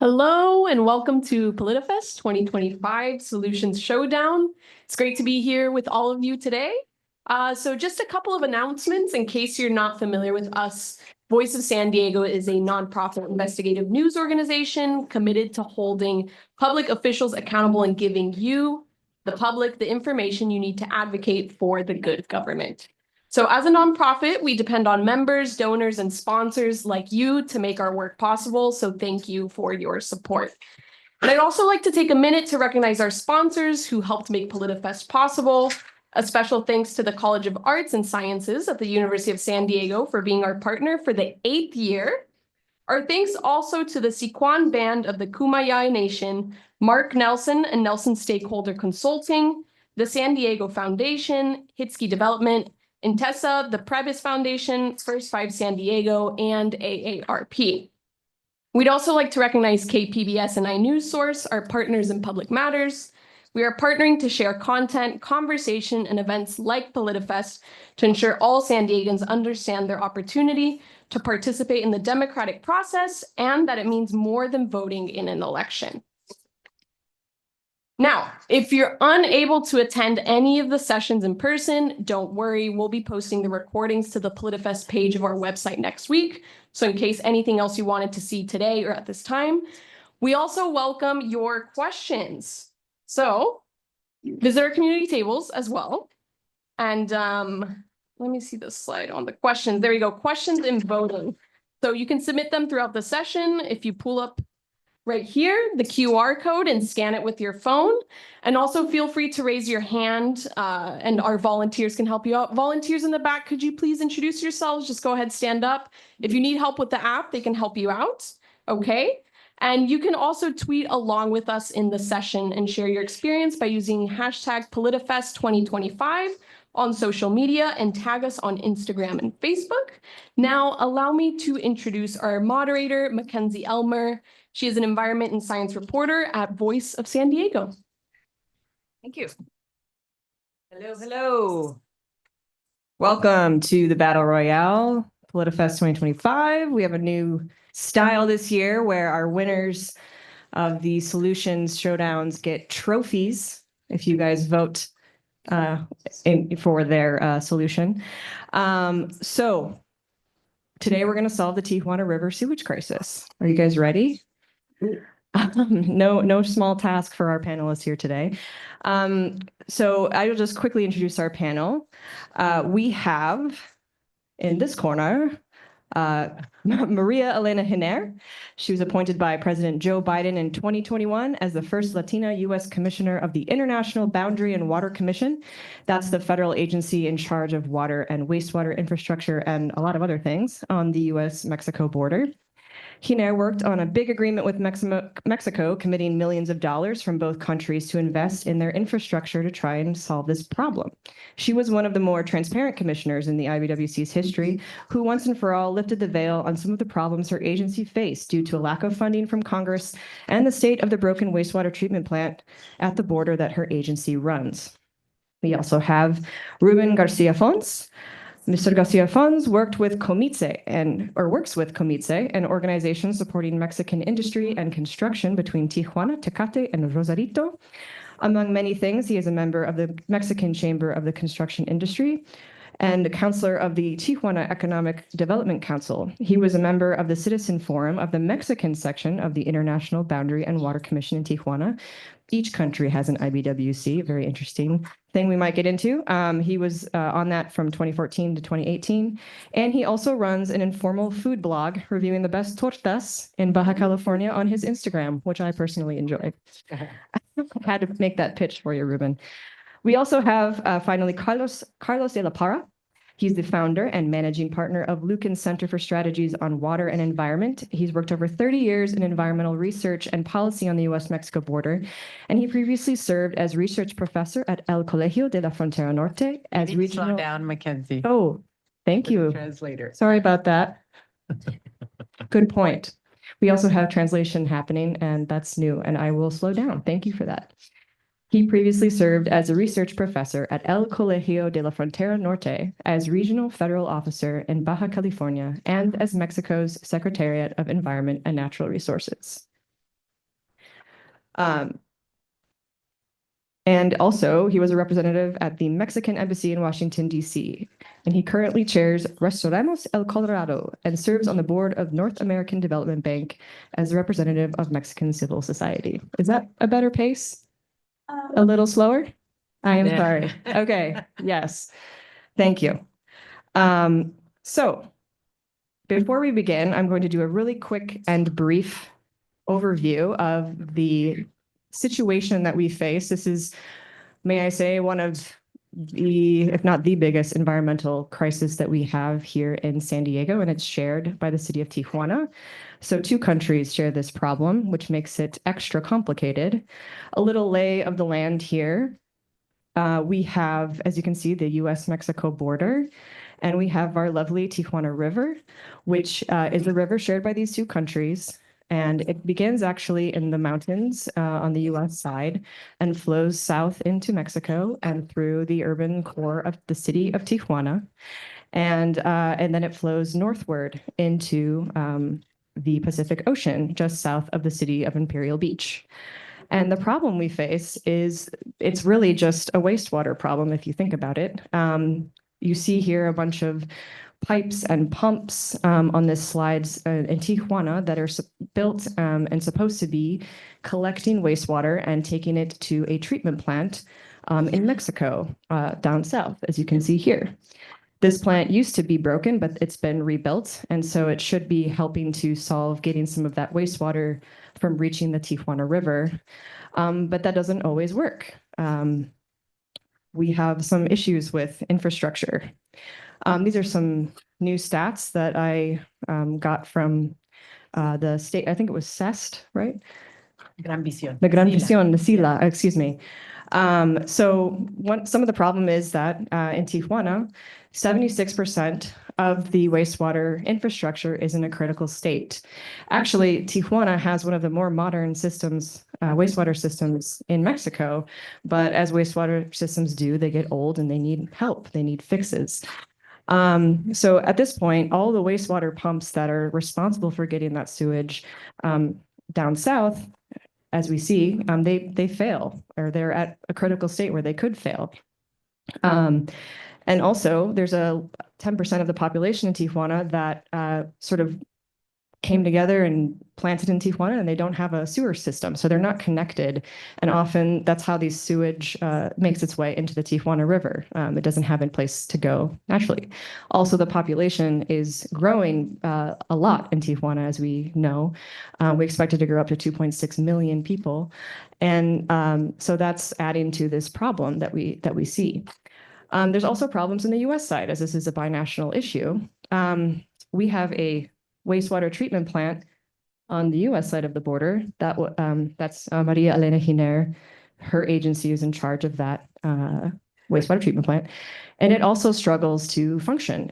Hello and welcome to Politifest 2025 Solutions Showdown. It's great to be here with all of you today. So just a couple of announcements in case you're not familiar with us. Voice of San Diego is a nonprofit investigative news organization committed to holding public officials accountable and giving you, the public, the information you need to advocate for the good government. So as a nonprofit, we depend on members, donors, and sponsors like you to make our work possible. So thank you for your support. And I'd also like to take a minute to recognize our sponsors who helped make Politifest possible. A special thanks to the College of Arts and Sciences at the University of San Diego for being our partner for the 8th year. Our thanks also to the Siquan Band of the Kumeyaay Nation, Mark Nelson and Nelson Stakeholder Consulting, the San Diego Foundation, Hitsky Development, Intesa, the Prebis Foundation, First Five San Diego, and AARP. We'd also like to recognize KPBS and iNewsSource, our partners in public matters. We are partnering to share content, conversation, and events like Politifest to ensure all San Diegans understand their opportunity to participate in the democratic process and that it means more than voting in an election. Now, if you're unable to attend any of the sessions in person, don't worry, we'll be posting the recordings to the Politifest page of our website next week. So in case anything else you wanted to see today or at this time, we also welcome your questions. So visit our community tables as well. And let me see this slide on the questions. There you go, questions and voting. So you can submit them throughout the session if you pull up right here, the QR code, and scan it with your phone. And also feel free to raise your hand and our volunteers can help you out. Volunteers in the back, could you please introduce yourselves? Just go ahead, stand up. If you need help with the app, they can help you out, okay? And you can also tweet along with us in the session and share your experience by using hashtag Politifest 2025 on social media and tag us on Instagram and Facebook. Now, allow me to introduce our moderator, MacKenzie Elmer. She is an environment and science reporter at Voice of San Diego. Thank you. Hello, hello. Welcome to the Battle Royale, Politifest 2025. We have a new style this year where our winners of the Solutions Showdowns get trophies if you guys vote for their solution. So today we're going to solve the Tijuana River sewage crisis. Are you guys ready? No small task for our panelists here today. So I will just quickly introduce our panel. We have in this corner Maria-Elena Giner. She was appointed by President Joe Biden in 2021 as the first Latina U.S. Commissioner of the International Boundary and Water Commission. That's the federal agency in charge of water and wastewater infrastructure and a lot of other things on the U.S.-Mexico border. Giner worked on a big agreement with Mexico, committing millions of dollars from both countries to invest in their infrastructure to try and solve this problem. She was one of the more transparent commissioners in the IBWC's history, who once and for all lifted the veil on some of the problems her agency faced due to a lack of funding from Congress and the state of the broken wastewater treatment plant at the border that her agency runs. We also have Rubén García Fons. Mr. García Fons works with COMICE, an organization supporting Mexican industry and construction between Tijuana, Tecate, and Rosarito. Among many things, he is a member of the Mexican Chamber of the Construction Industry and a counselor of the Tijuana Economic Development Council. He was a member of the Citizen Forum of the Mexican section of the International Boundary and Water Commission in Tijuana. Each country has an IBWC, a very interesting thing we might get into. He was on that from 2014 to 2018. And he also runs an informal food blog reviewing the best tortas in Baja California on his Instagram, which I personally enjoy. I had to make that pitch for you, Rubén. We also have finally Carlos de la Parra. He's the founder and managing partner of Luken Center for Strategies on Water and Environment. He's worked over 30 years in environmental research and policy on the U.S.-Mexico border, and he previously served as research professor at El Colegio de la Frontera Norte as regional. Slow down, MacKenzie. Oh, thank you. Translator. Sorry about that. Good point. We also have translation happening, and that's new, and I will slow down. Thank you for that. He previously served as a research professor at El Colegio de la Frontera Norte, as regional federal officer in Baja California, and as Mexico's Secretariat of Environment and Natural Resources. And also, he was a representative at the Mexican Embassy in Washington, D.C., and he currently chairs Restauramos El Colorado and serves on the board of North American Development Bank as a representative of Mexican civil society. Is that a better pace? A little slower? I am sorry. Okay, yes. Thank you. So before we begin, I'm going to do a really quick and brief overview of the situation that we face. This is, may I say, one of the, if not the biggest environmental crisis that we have here in San Diego, and it's shared by the city of Tijuana. So two countries share this problem, which makes it extra complicated. A little lay of the land here. We have, as you can see, the US-Mexico border, and we have our lovely Tijuana River, which is a river shared by these two countries. And it begins actually in the mountains on the US side and flows south into Mexico and through the urban core of the city of Tijuana. And then it flows northward into the Pacific Ocean, just south of the city of Imperial Beach. And the problem we face is it's really just a wastewater problem, if you think about it. You see here a bunch of pipes and pumps on this slides in Tijuana that are built and supposed to be collecting wastewater and taking it to a treatment plant in Mexico down south, as you can see here. This plant used to be broken, but it's been rebuilt, and so it should be helping to solve getting some of that wastewater from reaching the Tijuana River, but that doesn't always work. We have some issues with infrastructure. These are some new stats that I got from the state, I think it was CEST, right? Gran Visión. The Gran Visión, the SILA, excuse me. So some of the problem is that in Tijuana, 76% of the wastewater infrastructure is in a critical state. Actually, Tijuana has one of the more modern systems, wastewater systems in Mexico, but as wastewater systems do, they get old and they need help, they need fixes. So at this point, all the wastewater pumps that are responsible for getting that sewage down south, as we see, they fail, or they're at a critical state where they could fail. And also, there's a 10% of the population in Tijuana that sort of came together and planted in Tijuana, and they don't have a sewer system, so they're not connected. And often that's how these sewage makes its way into the Tijuana River. It doesn't have a place to go naturally. Also, the population is growing a lot in Tijuana, as we know. We expect it to grow up to 2.6 million people. And so that's adding to this problem that we see. There's also problems in the US side, as this is a binational issue. We have a wastewater treatment plant on the US side of the border. That's Maria-Elena Giner. Her agency is in charge of that wastewater treatment plant. And it also struggles to function.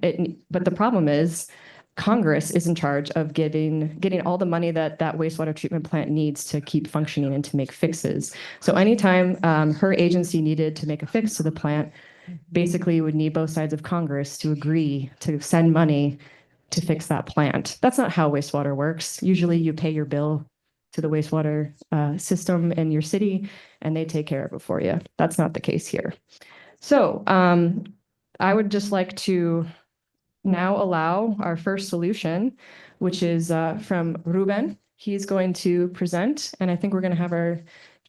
But the problem is Congress is in charge of getting all the money that wastewater treatment plant needs to keep functioning and to make fixes. So anytime her agency needed to make a fix to the plant, basically you would need both sides of Congress to agree to send money to fix that plant. That's not how wastewater works. Usually you pay your bill to the wastewater system in your city and they take care of it for you. That's not the case here. So I would just like to now allow our first solution, which is from Rubén. He's going to present, and I think we're going to have our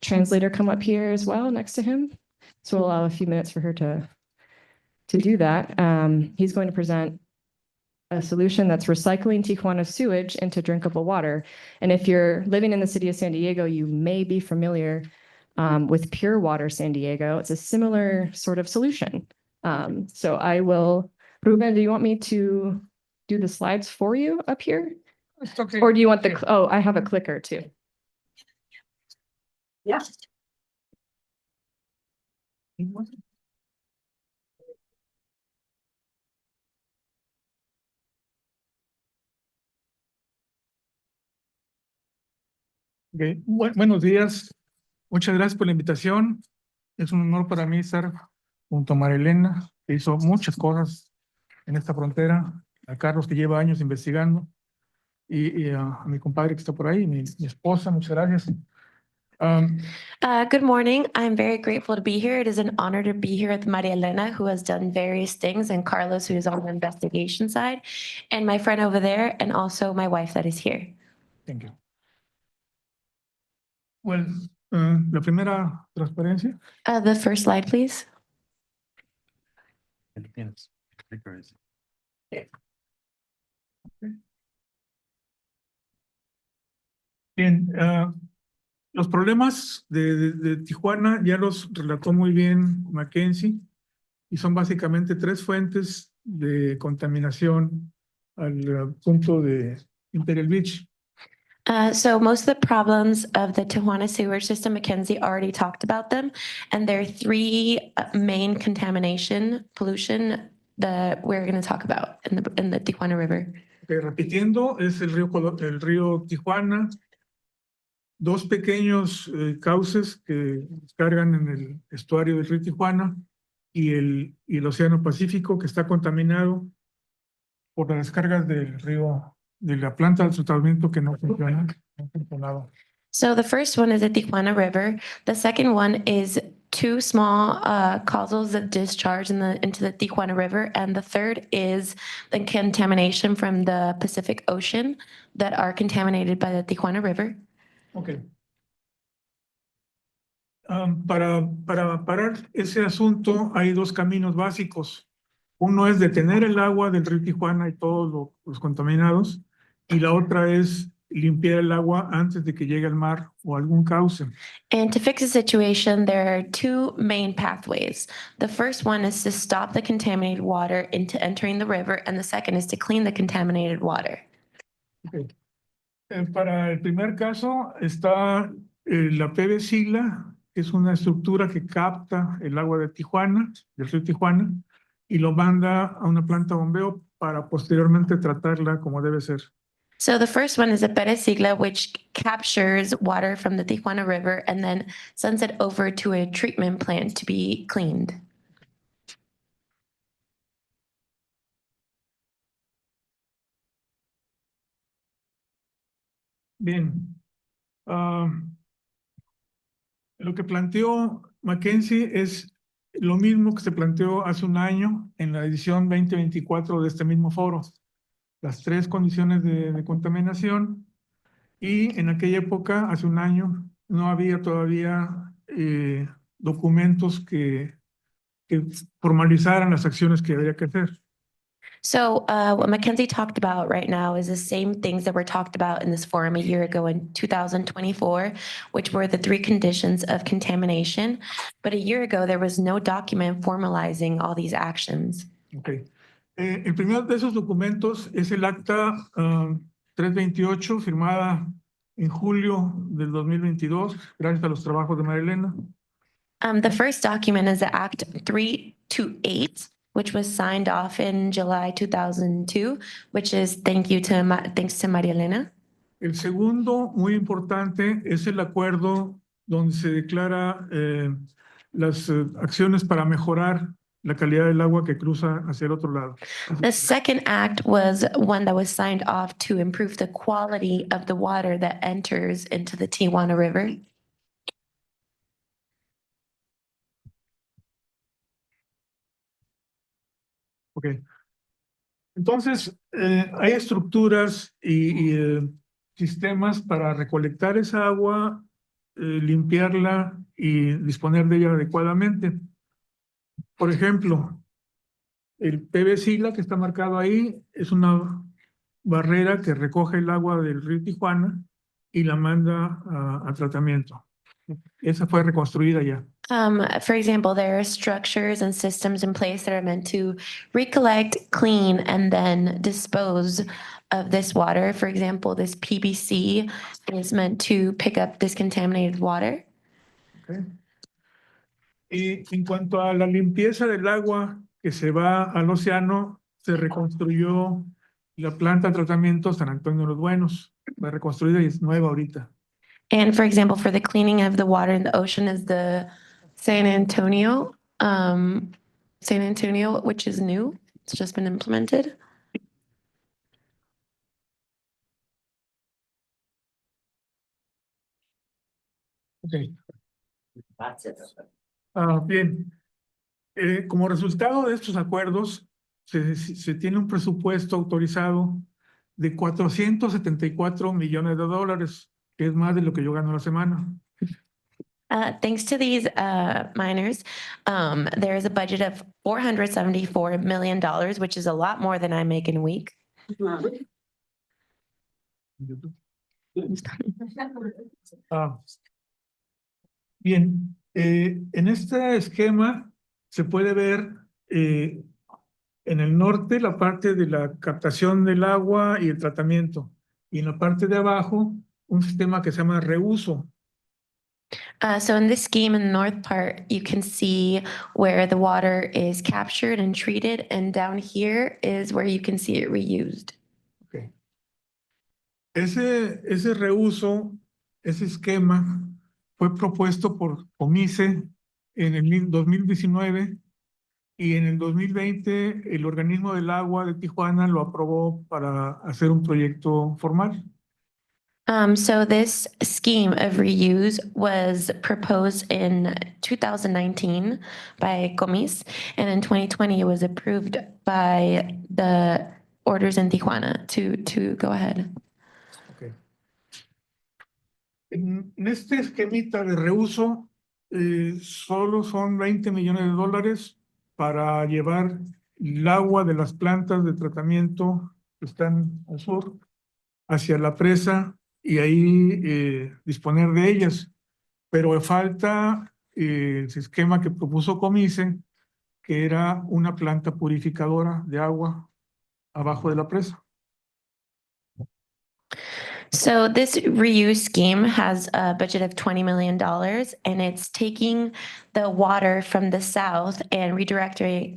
translator come up here as well next to him. So we'll allow a few minutes for her to do that. He's going to present a solution that's recycling Tijuana sewage into drinkable water. And if you're living in the city of San Diego, you may be familiar with Pure Water San Diego. It's a similar sort of solution. So I will, Rubén, do you want me to do the slides for you up here? It's okay. Or do you want oh, I have a clicker too. Yeah. Okay. Buenos días. Muchas gracias por la invitación. Es un honor para mí estar junto a Maria-Elena, que hizo muchas cosas en esta frontera, a Carlos, que lleva años investigando, y a mi compadre que está por ahí, mi esposa, muchas gracias. Good morning. I'm very grateful to be here. It is an honor to be here with Maria-Elena, who has done various things, and Carlos, who is on the investigation side, and my friend over there, and also my wife that is here. Thank you. Well, la primera transparencia. The first slide, please. Bien, los problemas de Tijuana ya los relató muy bien MacKenzie y son básicamente tres fuentes de contaminación al punto de Imperial Beach. So most of the problems of the Tijuana sewage system, MacKenzie already talked about them, and there are three main pollution that we're going to talk about in the Tijuana River. Okay, repitiendo, es el río Tijuana, dos pequeños cauces que descargan en el estuario del río Tijuana y el Océano Pacífico, que está contaminado por las descargas del río, de la planta de tratamiento que no funciona, no funcionaba. So the first one is the Tijuana River. The second one is two small causals of discharge into the Tijuana River. And the third is the contamination from the Pacific Ocean that are contaminated by the Tijuana River. Ok. Para parar ese asunto hay dos caminos básicos. Uno es detener el agua del río Tijuana y todos los contaminados, y la otra es limpiar el agua antes de que llegue al mar o algún cauce. And to fix the situation, there are two main pathways. The first one is to stop the contaminated water into entering the river, and the second is to clean the contaminated water. Okay. Para el primer caso está la PV-Sigla, que es una estructura que capta el agua de Tijuana, del río Tijuana, y lo manda a una planta de bombeo para posteriormente tratarla como debe ser. So the first one is a Maria-Elena, which captures water from the Tijuana River and then sends it over to a treatment plant to be cleaned. Bien. Lo que planteó MacKenzie es lo mismo que se planteó hace un año en la edición 2024 de este mismo foro. Las tres condiciones de contaminación, y en aquella época, hace un año, no había todavía documentos que formalizaran las acciones que habría que hacer. So what MacKenzie talked about right now is the same things that were talked about in this forum a year ago in 2024, which were the three conditions of contamination. But a year ago, there was no document formalizing all these actions. Okay. El primero de esos documentos es el acta 328, firmada en julio del 2022, gracias a los trabajos de Maria-Elena. The first document is the Act 328, which was signed off in July 2002, which is thanks to Maria-Elena. El segundo, muy importante, es el acuerdo donde se declara las acciones para mejorar la calidad del agua que cruza hacia el otro lado. The second act was one that was signed off to improve the quality of the water that enters into the Tijuana River. Ok. Entonces, hay estructuras y sistemas para recolectar esa agua, limpiarla y disponer de ella adecuadamente. Por ejemplo, el PV-Sigla que está marcado ahí es una barrera que recoge el agua del río Tijuana y la manda a tratamiento. Esa fue reconstruida ya. For example, there are structures and systems in place that are meant to recollect, clean, and then dispose of this water. For example, this PBC is meant to pick up this contaminated water. Okay. Y en cuanto a la limpieza del agua que se va al océano, se reconstruyó la planta de tratamiento San Antonio de los Buenos. Fue reconstruida y es nueva ahorita. And for example, for the cleaning of the water in the ocean is the San Antonio, which is new. It's just been implemented. Ok. Bien. Como resultado de estos acuerdos, se tiene un presupuesto autorizado de 474 millones de dólares, que es más de lo que yo gano a la semana. Thanks to these miners, there is a budget of $474 million, which is a lot more than I make in a week. Ah, bien, en este esquema se puede ver en el norte la parte de la captación del agua y el tratamiento, y en la parte de abajo un sistema que se llama reuso. So in this scheme, in the north part, you can see where the water is captured and treated, and down here is where you can see it reused. Okay. Ese reuso, ese esquema fue propuesto por COMICE en el 2019 y en el 2020 el organismo del agua de Tijuana lo aprobó para hacer un proyecto formal. So this scheme of reuse was proposed in 2019 by COMICE, and in 2020 it was approved by the orders in Tijuana to go ahead. Okay. En este esquemita de reuso, solo son 20 millones de dólares para llevar el agua de las plantas de tratamiento que están al sur hacia la presa y ahí disponer de ellas. Pero falta el esquema que propuso COMICE, que era una planta purificadora de agua abajo de la presa. So this reuse scheme has a budget of $20 million, and it's taking the water from the south and redirecting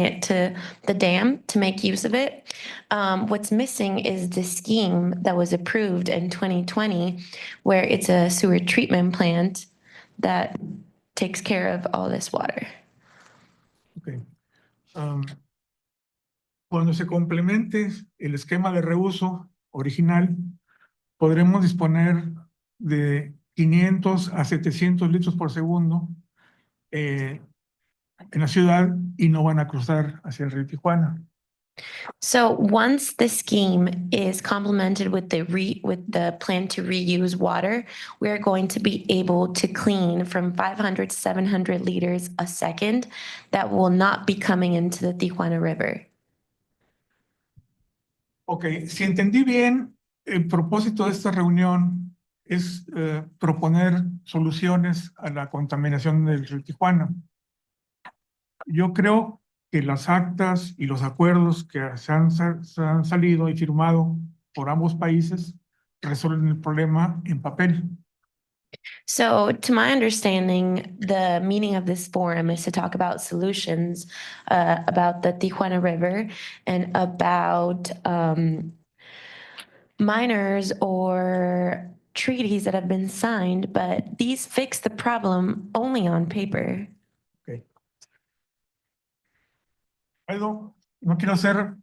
it to the dam to make use of it. What's missing is the scheme that was approved in 2020, where it's a sewer treatment plant that takes care of all this water. Okay. Cuando se complemente el esquema de reuso original, podremos disponer de 500 a 700 litros por segundo en la ciudad y no van a cruzar hacia el río Tijuana. So once the scheme is complemented with the plan to reuse water, we are going to be able to clean from 500 to 700 liters a second that will not be coming into the Tijuana River. Ok, si entendí bien, el propósito de esta reunión es proponer soluciones a la contaminación del río Tijuana. Yo creo que las actas y los acuerdos que se han salido y firmado por ambos países resuelven el problema en papel. So to my understanding, the meaning of this forum is to talk about solutions about the Tijuana River and about miners or treaties that have been signed, but these fix the problem only on paper. Okay. No quiero ser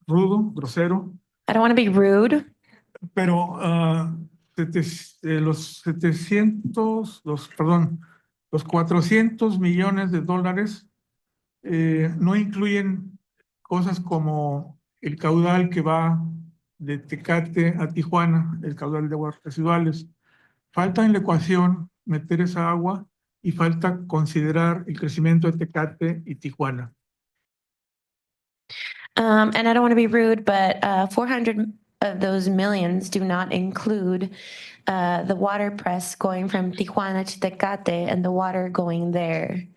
rudo, grosero, I don't want to be rude, pero los 400 millones de dólares no incluyen cosas como el caudal que va de Tecate a Tijuana, el caudal de aguas residuales. Falta en la ecuación meter esa agua y falta considerar el crecimiento de Tecate y Tijuana. and I don't want to be rude, but 400 of those millions do not include the water press going from Tijuana to Tecate and the water going there.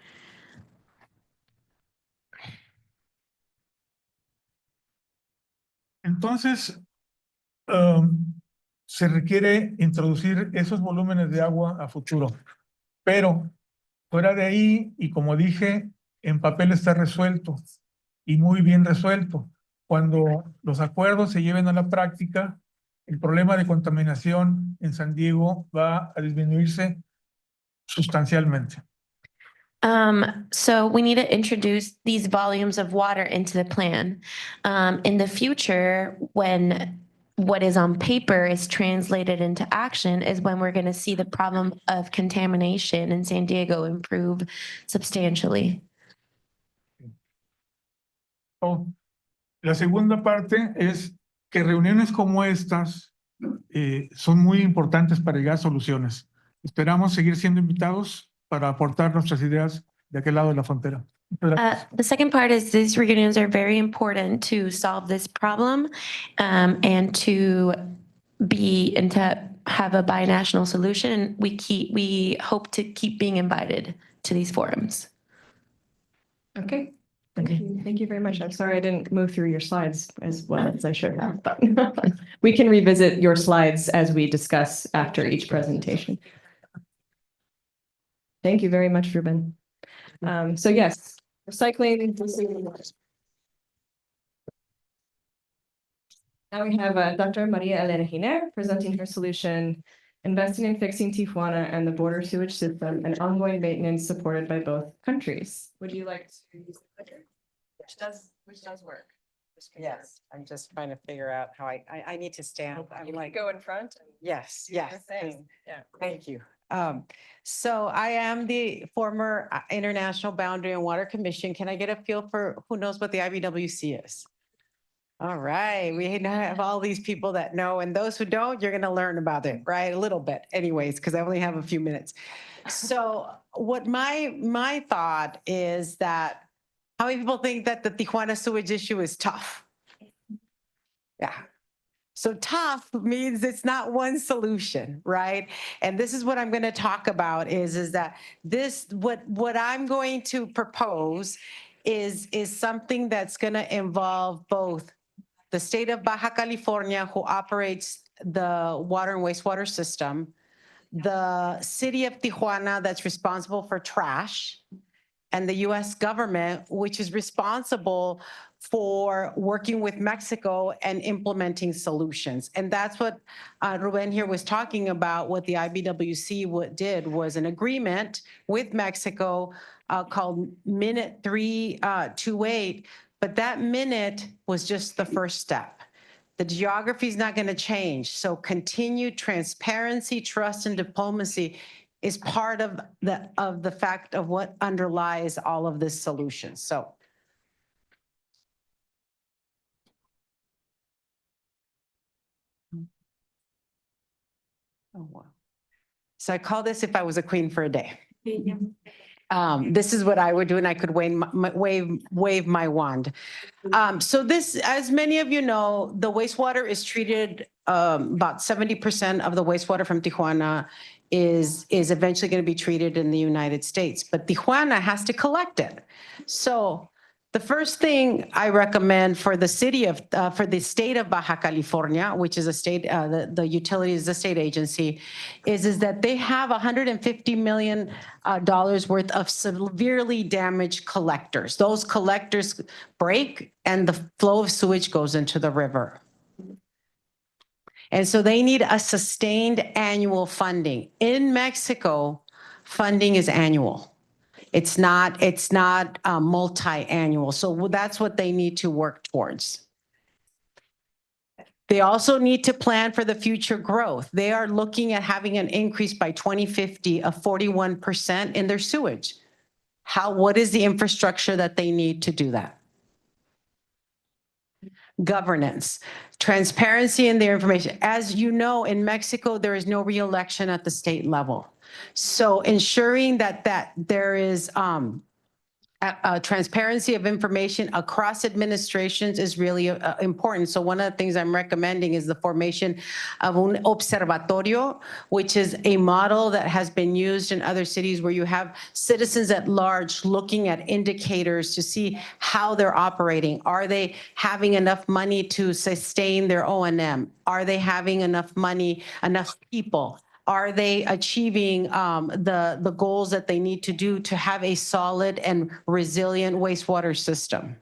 Entonces, se requiere introducir esos volúmenes de agua a futuro. Pero fuera de ahí, y como dije, en papel está resuelto y muy bien resuelto. Cuando los acuerdos se lleven a la práctica, el problema de contaminación en San Diego va a disminuirse sustancialmente. So we need to introduce these volumes of water into the plan. In the future, when what is on paper is translated into action is when we're going to see the problem of contamination in San Diego improve substantially. Oh, la segunda parte es que reuniones como estas son muy importantes para llegar a soluciones. Esperamos seguir siendo invitados para aportar nuestras ideas de aquel lado de la frontera. Muchas gracias. The second part is these reunions are very important to solve this problem and to have a binational solution. We hope to keep being invited to these forums. Okay. Thank you very much. I'm sorry I didn't move through your slides as well as I should have, but we can revisit your slides as we discuss after each presentation. Thank you very much, Rubén. So yes, recycling. Now we have Dr. Maria-Elena Giner presenting her solution, investing in fixing Tijuana and the border sewage system and ongoing maintenance supported by both countries. Would you like to use the clicker? Which does work. Yes, I'm just trying to figure out how I need to stand. I'm You like, go in front. yes, your yes. thing. Yeah. Thank you. So I am the former International Boundary and Water Commission. Can I get a feel for who knows what the IBWC is? All right, we have all these people that know, and those who don't, you're going to learn about it, right? A little bit anyways, because I only have a few minutes. So what my thought is that how many people think that the Tijuana sewage issue is tough? Yeah. So tough means it's not one solution, right? And this is what I'm going to talk about is that this, what I'm going to propose is something that's going to involve both the state of Baja California, who operates the water and wastewater system, the city of Tijuana that's responsible for trash, and the US government, which is responsible for working with Mexico and implementing solutions. And that's what Rubén here was talking about. What the IBWC did was an agreement with Mexico called Minute 328, but that minute was just the first step. The geography is not going to change. So continued transparency, trust, and diplomacy is part of the fact of what underlies all of this solution. So. Oh, wow. So I call this if I was a queen for a day. This is what I would do, and I could wave my wand. So this, as many of you know, the wastewater is treated, about 70% of the wastewater from Tijuana is eventually going to be treated in the United States, but Tijuana has to collect it. So the first thing I recommend for the city of, for the state of Baja California, which is a state, the utility is the state agency, is that they have $150 million worth of severely damaged collectors. Those collectors break and the flow of sewage goes into the river. And so they need a sustained annual funding. In Mexico, funding is annual. It's not multi-annual. So that's what they need to work towards. They also need to plan for the future growth. They are looking at having an increase by 2050 of 41% in their sewage. What is the infrastructure that they need to do that? Governance, transparency in their information. As you know, in Mexico, there is no re-election at the state level. So ensuring that there is transparency of information across administrations is really important. So one of the things I'm recommending is the formation of un observatorio, which is a model that has been used in other cities where you have citizens at large looking at indicators to see how they're operating. Are they having enough money to sustain their O&M? Are they having enough money, enough people? Are they achieving the goals that they need to do to have a solid and resilient wastewater system?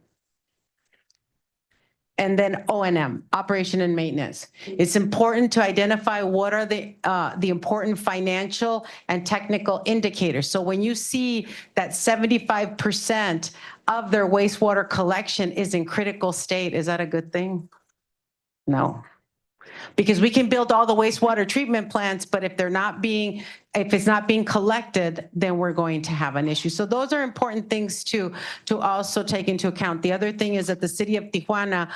And then O&M, operation and maintenance. It's important to identify what are the important financial and technical indicators. So when you see that 75% of their wastewater collection is in critical state, is that a good thing? No. Because we can build all the wastewater treatment plants, but if it's not being collected, then we're going to have an issue. So those are important things to also take into account. The other thing is that the city of Tijuana,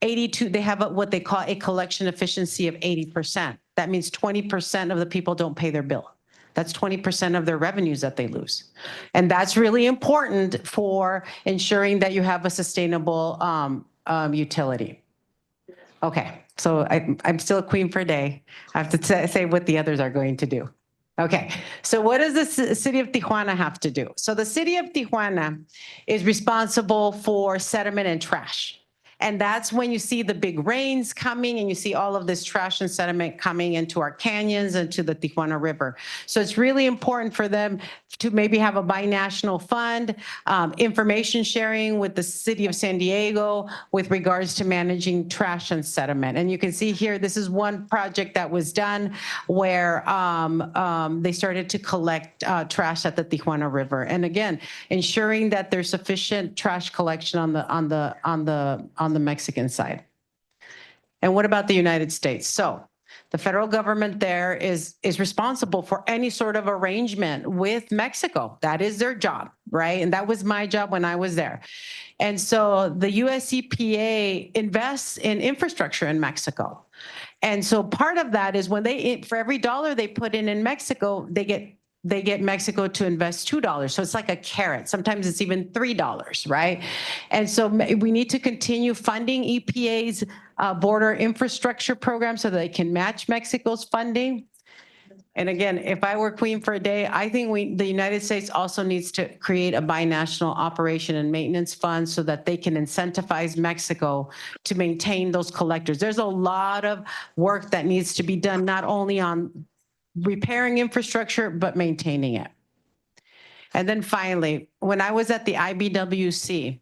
82, they have what they call a collection efficiency of 80%. That means 20% of the people don't pay their bill. That's 20% of their revenues that they lose. And that's really important for ensuring that you have a sustainable utility. Okay, so I'm still a queen for a day. I have to say what the others are going to do. Okay, so what does the city of Tijuana have to do? So the city of Tijuana is responsible for sediment and trash. And that's when you see the big rains coming and you see all of this trash and sediment coming into our canyons and to the Tijuana River. So it's really important for them to maybe have a binational fund, information sharing with the city of San Diego with regards to managing trash and sediment. And you can see here, this is one project that was done where they started to collect trash at the Tijuana River. And again, ensuring that there's sufficient trash collection on the Mexican side. And what about the United States? So the federal government there is responsible for any sort of arrangement with Mexico. That is their job, right? And that was my job when I was there. And so the US EPA invests in infrastructure in Mexico. And so part of that is when for every dollar they put in Mexico, they get Mexico to invest $2. So it's like a carrot. Sometimes it's even $3, right? And so we need to continue funding EPA's border infrastructure program so that they can match Mexico's funding. And again, if I were queen for a day, I think the United States also needs to create a binational operation and maintenance fund so that they can incentivize Mexico to maintain those collectors. There's a lot of work that needs to be done, not only on repairing infrastructure, but maintaining it. And then finally, when I was at the IBWC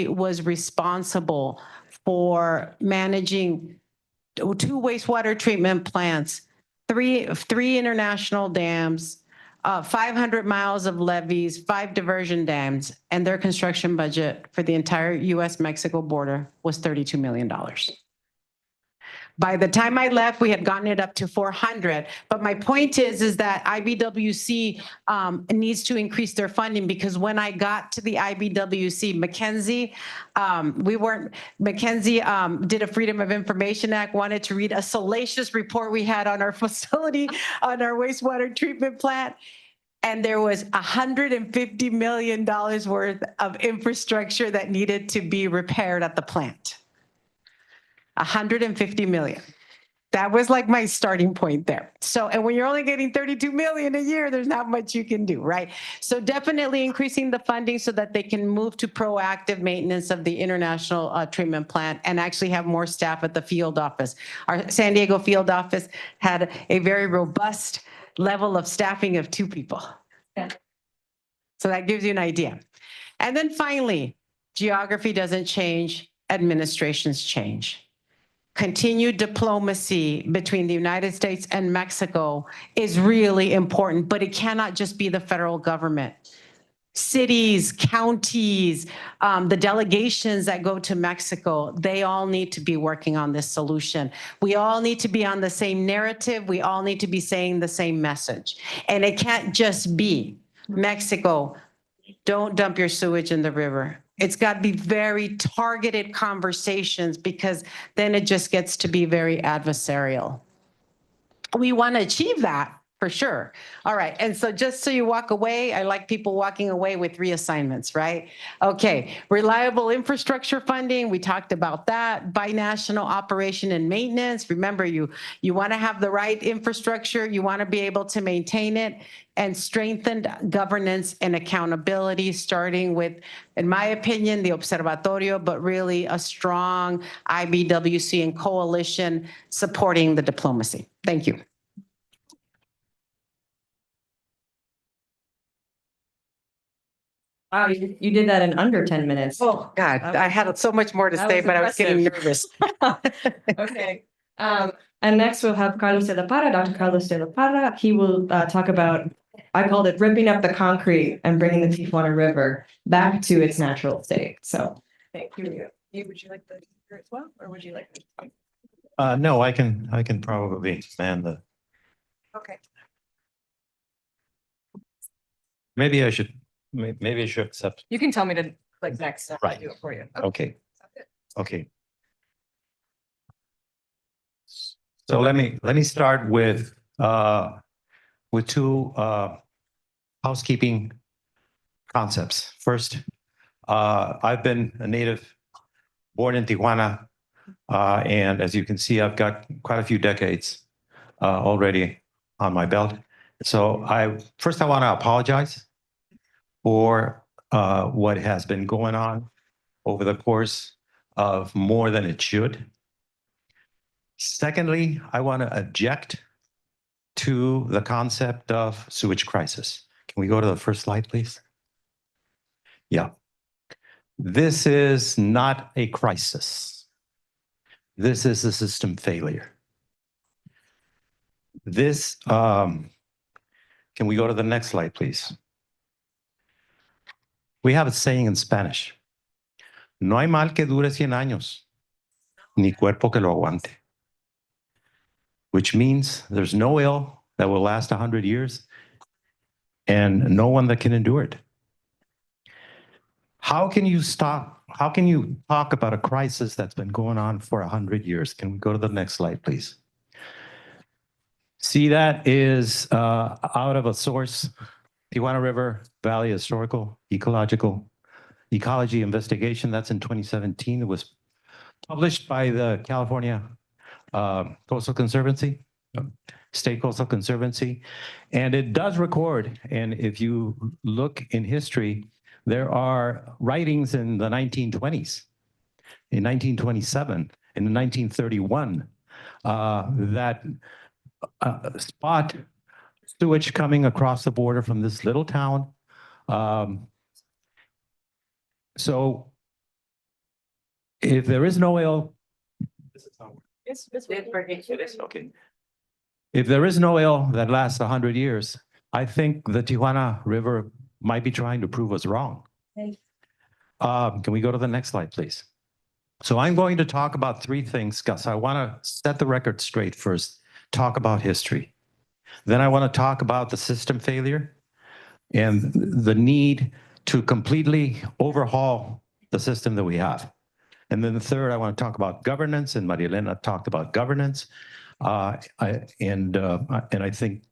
was responsible for managing 2 wastewater treatment plants, three international dams, 500 miles of levees, 5 diversion dams, and their construction budget for the entire US-Mexico border was $32 million. By the time I left, we had gotten it up to 400. But my point is that IBWC needs to increase their funding, because when I got to the IBWC, MacKenzie did a Freedom of Information Act, wanted to read a salacious report we had on our facility, on our wastewater treatment plant. And there was $150 million worth of infrastructure that needed to be repaired at the plant. 150 million. That was like my starting point there. So, and when you're only getting 32 million a year, there's not much you can do, right? So definitely increasing the funding so that they can move to proactive maintenance of the international treatment plant and actually have more staff at the field office. Our San Diego field office had a very robust level of staffing of 2 people. Yeah. So that gives you an idea. And then finally, geography doesn't change, administrations change. Continued diplomacy between the United States and Mexico is really important, but it cannot just be the federal government. Cities, counties, the delegations that go to Mexico, they all need to be working on this solution. We all need to be on the same narrative. We all need to be saying the same message. And it can't just be Mexico, don't dump your sewage in the river. It's got to be very targeted conversations, because then it just gets to be very adversarial. We want to achieve that for sure. All right. And so just so you walk away, I like people walking away with 3 assignments, right? Okay. Reliable infrastructure funding. We talked about that. Binational operation and maintenance. Remember, you want to have the right infrastructure. You want to be able to maintain it, and strengthened governance and accountability, starting with, in my opinion, the Observatorio, but really a strong IBWC and coalition supporting the diplomacy. Thank you. Wow, you did that in under 10 minutes. Oh, God, I had so much more to say, but I was getting nervous. Okay. And next we'll have Carlos de la Parra, Dr. Carlos de la Parra. He will talk about, I called it ripping up the concrete and bringing the Tijuana River back to its natural state. So thank you. Would you like the as well, or would you like? No, I can probably man the, Okay. maybe I should accept. You can tell me to like next. I'll Right. Do it for you. Okay. Okay. So let me start with two housekeeping concepts. First, I've been a native born in Tijuana, and as you can see, I've got quite a few decades already on my belt. So I want to apologize for what has been going on over the course of more than it should. Secondly, I want to object to the concept of sewage crisis. Can we go to the first slide, please? Yeah. This is not a crisis. This is a system failure. This, can we go to the next slide, please? We have a saying in Spanish. No hay mal que dure 100 años, ni cuerpo que lo aguante. Which means there's no ill that will last 100 years and no one that can endure it. How can you talk about a crisis that's been going on for 100 years? Can we go to the next slide, please? See, that is out of a source, Tijuana River Valley Historical Ecology Investigation. That's in 2017. It was published by the California Coastal Conservancy, State Coastal Conservancy. And it does record, and if you look in history, there are writings in the 1920s, in 1927, in 1931, that spot sewage coming across the border from this little town. So if there is no ill, okay. If there is no ill that lasts 100 years, I think the Tijuana River might be trying to prove us wrong. Can we go to the next slide, please? So I'm going to talk about three things, Gus. I want to set the record straight first, talk about history. Then I want to talk about the system failure and the need to completely overhaul the system that we have. And then the third, I want to talk about governance, and Maria-Elena talked about governance. And I think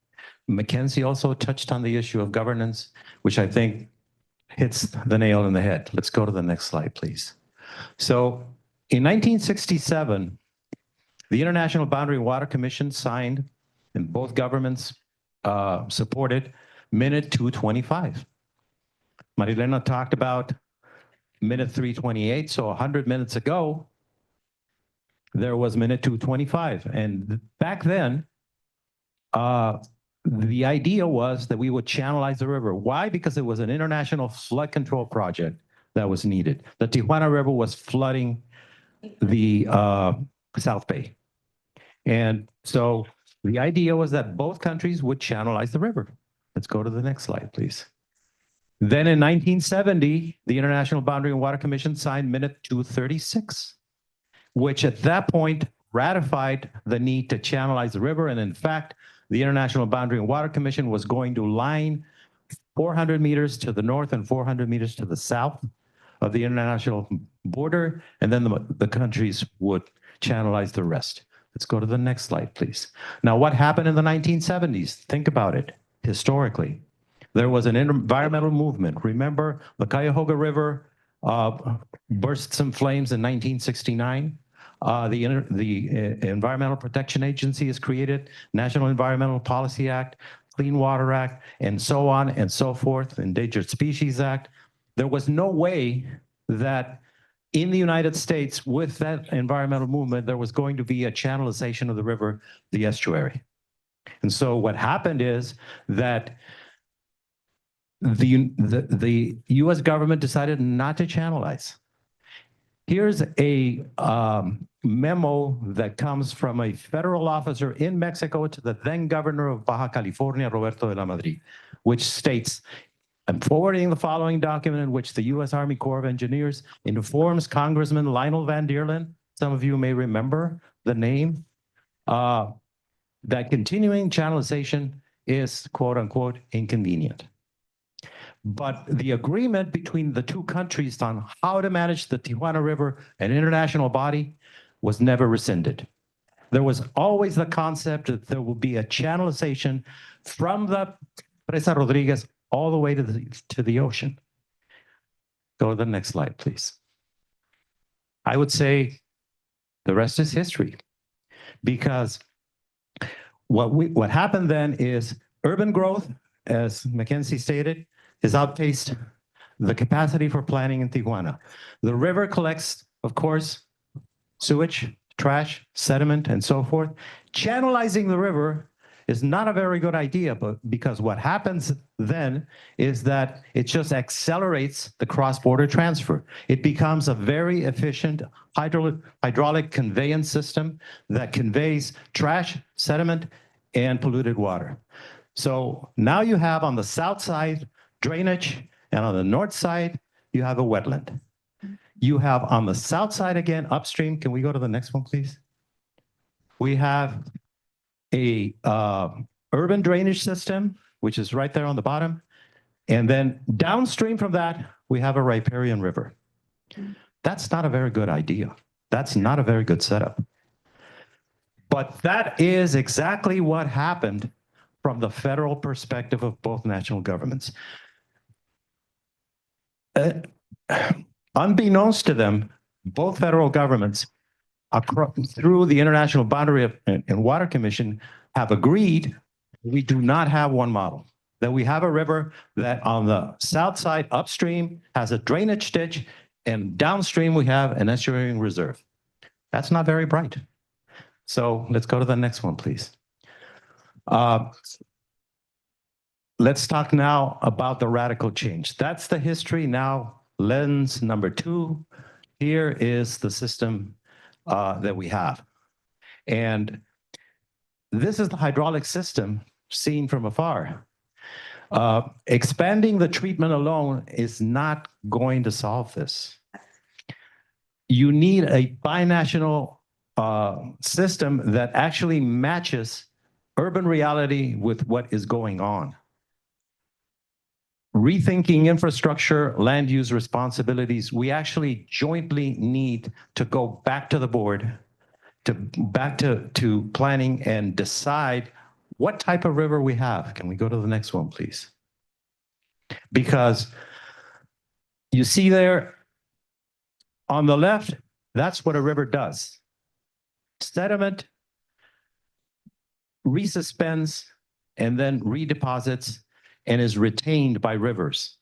MacKenzie also touched on the issue of governance, which I think hits the nail on the head. Let's go to the next slide, please. So in 1967, the International Boundary and Water Commission signed, and both governments supported, Minute 225. Maria-Elena talked about Minute 328, so 100 minutes ago, there was Minute 225. And back then, the idea was that we would channelize the river. Why? Because it was an international flood control project that was needed. The Tijuana River was flooding the South Bay. And so the idea was that both countries would channelize the river. Let's go to the next slide, please. Then in 1970, the International Boundary and Water Commission signed Minute 236, which at that point ratified the need to channelize the river. And in fact, the International Boundary and Water Commission was going to line 400 meters to the north and 400 meters to the south of the international border, and then the countries would channelize the rest. Let's go to the next slide, please. Now, what happened in the 1970s? Think about it historically. There was an environmental movement. Remember, the Cuyahoga River burst some flames in 1969. The Environmental Protection Agency is created, National Environmental Policy Act, Clean Water Act, and so on and so forth, Endangered Species Act. There was no way that in the United States, with that environmental movement, there was going to be a channelization of the river, the estuary. And so what happened is that the US government decided not to channelize. Here's a memo that comes from a federal officer in Mexico to the then governor of Baja California, Roberto de la Madrid, which states, I'm forwarding the following document in which the U.S. Army Corps of Engineers informs Congressman Lionel Van Deerlin, Some of you may remember the name. That continuing channelization is quote unquote inconvenient. But the agreement between the two countries on how to manage the Tijuana River, an international body, was never rescinded. There was always the concept that there will be a channelization from the Presa Rodriguez all the way to the ocean. Go to the next slide, please. I would say the rest is history, because what happened then is urban growth, as MacKenzie stated, has outpaced the capacity for planning in Tijuana. The river collects, of course, sewage, trash, sediment, and so forth. Channelizing the river is not a very good idea, but because what happens then is that it just accelerates the cross-border transfer. It becomes a very efficient hydraulic conveyance system that conveys trash, sediment, and polluted water. So now you have on the south side drainage, and on the north side, you have a wetland. You have on the south side again, upstream, can we go to the next one, please? We have a urban drainage system, which is right there on the bottom. And then downstream from that, we have a riparian river. That's not a very good idea. That's not a very good setup. But that is exactly what happened from the federal perspective of both national governments. Unbeknownst to them, both federal governments through the International Boundary and Water Commission have agreed we do not have one model, that we have a river that on the south side upstream has a drainage ditch, and downstream we have an estuarine reserve. That's not very bright. So let's go to the next one, please. Let's talk now about the radical change. That's the history. Now, lens number 2. Here is the system that we have. And this is the hydraulic system seen from afar. Expanding the treatment alone is not going to solve this. You need a binational system that actually matches urban reality with what is going on. Rethinking infrastructure, land use responsibilities, we actually jointly need to go back to the board, back to planning and decide what type of river we have. Can we go to the next one, please? Because you see there on the left, that's what a river does. Sediment resuspends and then redeposits and is retained by rivers.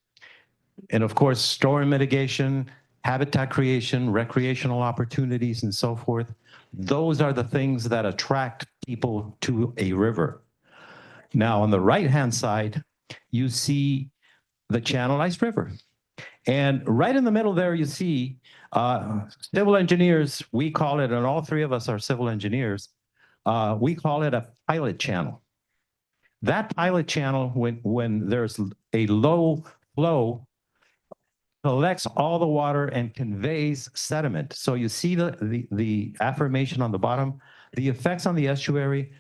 And of course, storm mitigation, habitat creation, recreational opportunities, and so forth. Those are the things that attract people to a river. Now, on the right-hand side, you see the channelized river. And right in the middle there, you see civil engineers, we call it, and all three of us are civil engineers, we call it a pilot channel. That pilot channel, when there's a low flow, collects all the water and conveys sediment. So you see the affirmation on the bottom, the effects on the estuary,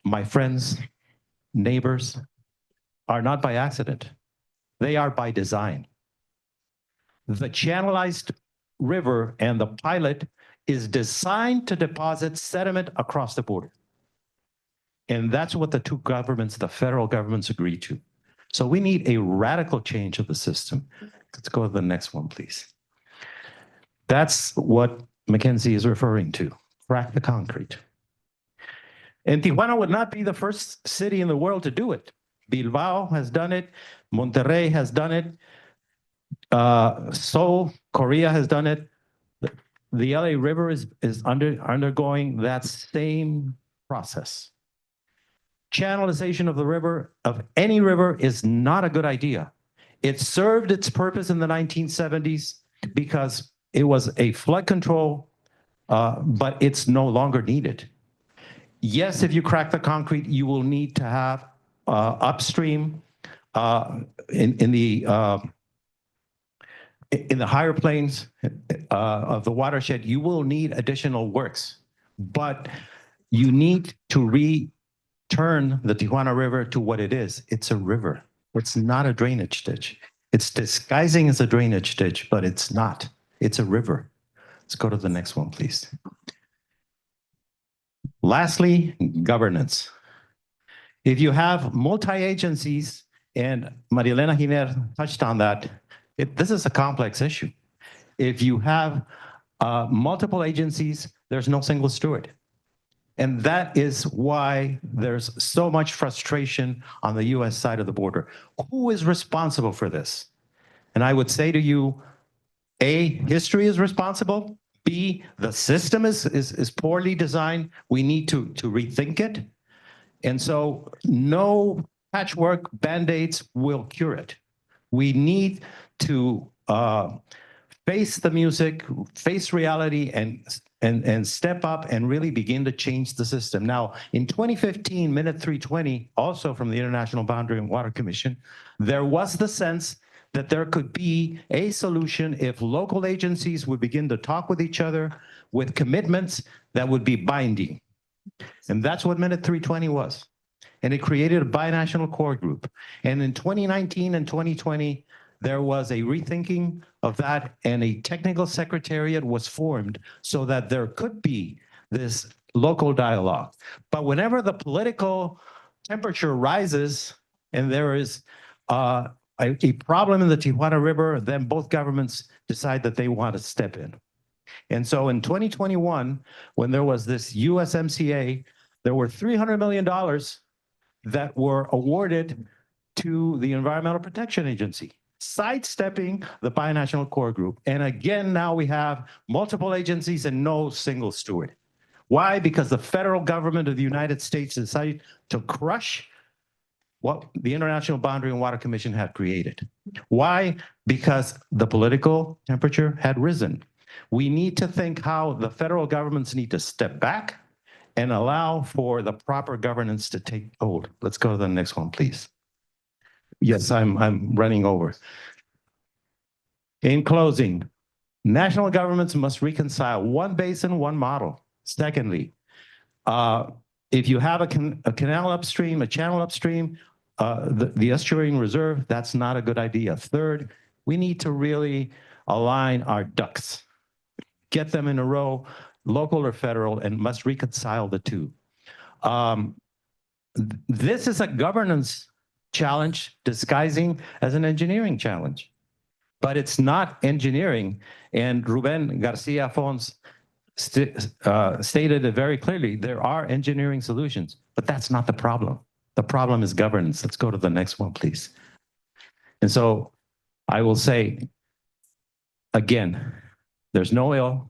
my friends, neighbors, are not by accident. They are by design. The channelized river and the pilot is designed to deposit sediment across the border. And that's what the two governments, the federal governments, agreed to. So we need a radical change of the system. Let's go to the next one, please. That's what MacKenzie is referring to. Crack the concrete. And Tijuana would not be the first city in the world to do it. Bilbao has done it. Monterrey has done it. Seoul, Korea has done it. The LA River is undergoing that same process. Channelization of the river, of any river, is not a good idea. It served its purpose in the 1970s because it was a flood control, but it's no longer needed. Yes, if you crack the concrete, you will need to have upstream in the in the higher planes of the watershed, you will need additional works, but you need to return the Tijuana River to what it is. It's a river. It's not a drainage ditch. It's disguising as a drainage ditch, but it's not. It's a river. Let's go to the next one, please. Lastly, governance. If you have multi-agencies, and Maria-Elena Giner touched on that, this is a complex issue. If you have multiple agencies, there's no single steward. And that is why there's so much frustration on the US side of the border. Who is responsible for this? And I would say to you, A, history is responsible. B, the system is poorly designed. We need to rethink it. And so no patchwork Band-Aids will cure it. We need to face the music, face reality, and step up and really begin to change the system. Now, in 2015, Minute 320, also from the International Boundary and Water Commission, there was the sense that there could be a solution if local agencies would begin to talk with each other with commitments that would be binding. And that's what Minute 320 was. And it created a binational core group. And in 2019 and 2020, there was a rethinking of that, and a technical secretariat was formed so that there could be this local dialogue. But whenever the political temperature rises and there is a problem in the Tijuana River, then both governments decide that they want to step in. And so in 2021, when there was this USMCA, there were $300 million that were awarded to the Environmental Protection Agency, sidestepping the binational core group. And again, now we have multiple agencies and no single steward. Why? Because the federal government of the United States decided to crush what the International Boundary and Water Commission had created. Why? Because the political temperature had risen. We need to think how the federal governments need to step back and allow for the proper governance to take hold. Let's go to the next one, please. Yes, I'm running over. In closing, national governments must reconcile one basin, one model. Secondly, if you have a canal upstream, a channel upstream, the estuarine reserve, that's not a good idea. Third, we need to really align our ducks, get them in a row, local or federal, and must reconcile the two. This is a governance challenge disguising as an engineering challenge, but it's not engineering. And Rubén García Fons stated it very clearly. There are engineering solutions, but that's not the problem. The problem is governance. Let's go to the next one, please. And so I will say, again, there's no ill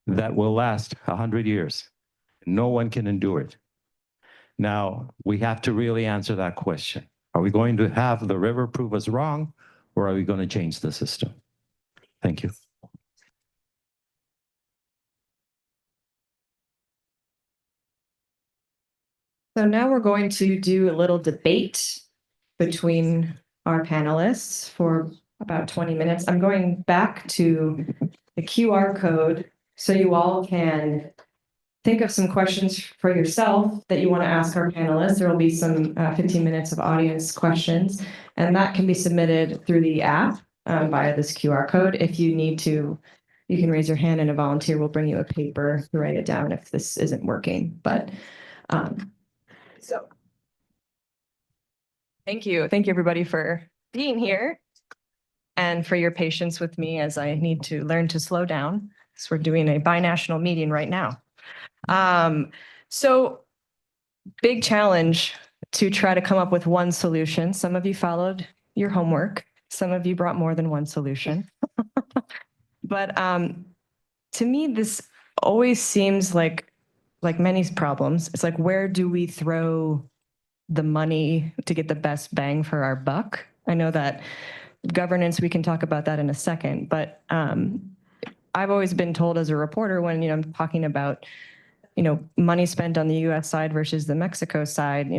that will last 100 years. No one can endure it. Now, we have to really answer that question. Are we going to have the river prove us wrong, or are we going to change the system? Thank you. So now we're going to do a little debate between our panelists for about 20 minutes. I'm going back to the QR code so you all can think of some questions for yourself that you want to ask our panelists. There will be some 15 minutes of audience questions, and that can be submitted through the app via this QR code. If you need to, you can raise your hand and a volunteer will bring you a paper to write it down if this isn't working. But so thank you. Thank you, everybody, for being here and for your patience with me as I need to learn to slow down, because we're doing a binational meeting right now. So big challenge to try to come up with one solution. Some of you followed your homework. Some of you brought more than one solution. But to me, this always seems like many problems. It's like, where do we throw the money to get the best bang for our buck? I know that governance, we can talk about that in a second, but I've always been told as a reporter when I'm talking about money spent on the US side versus the Mexico side.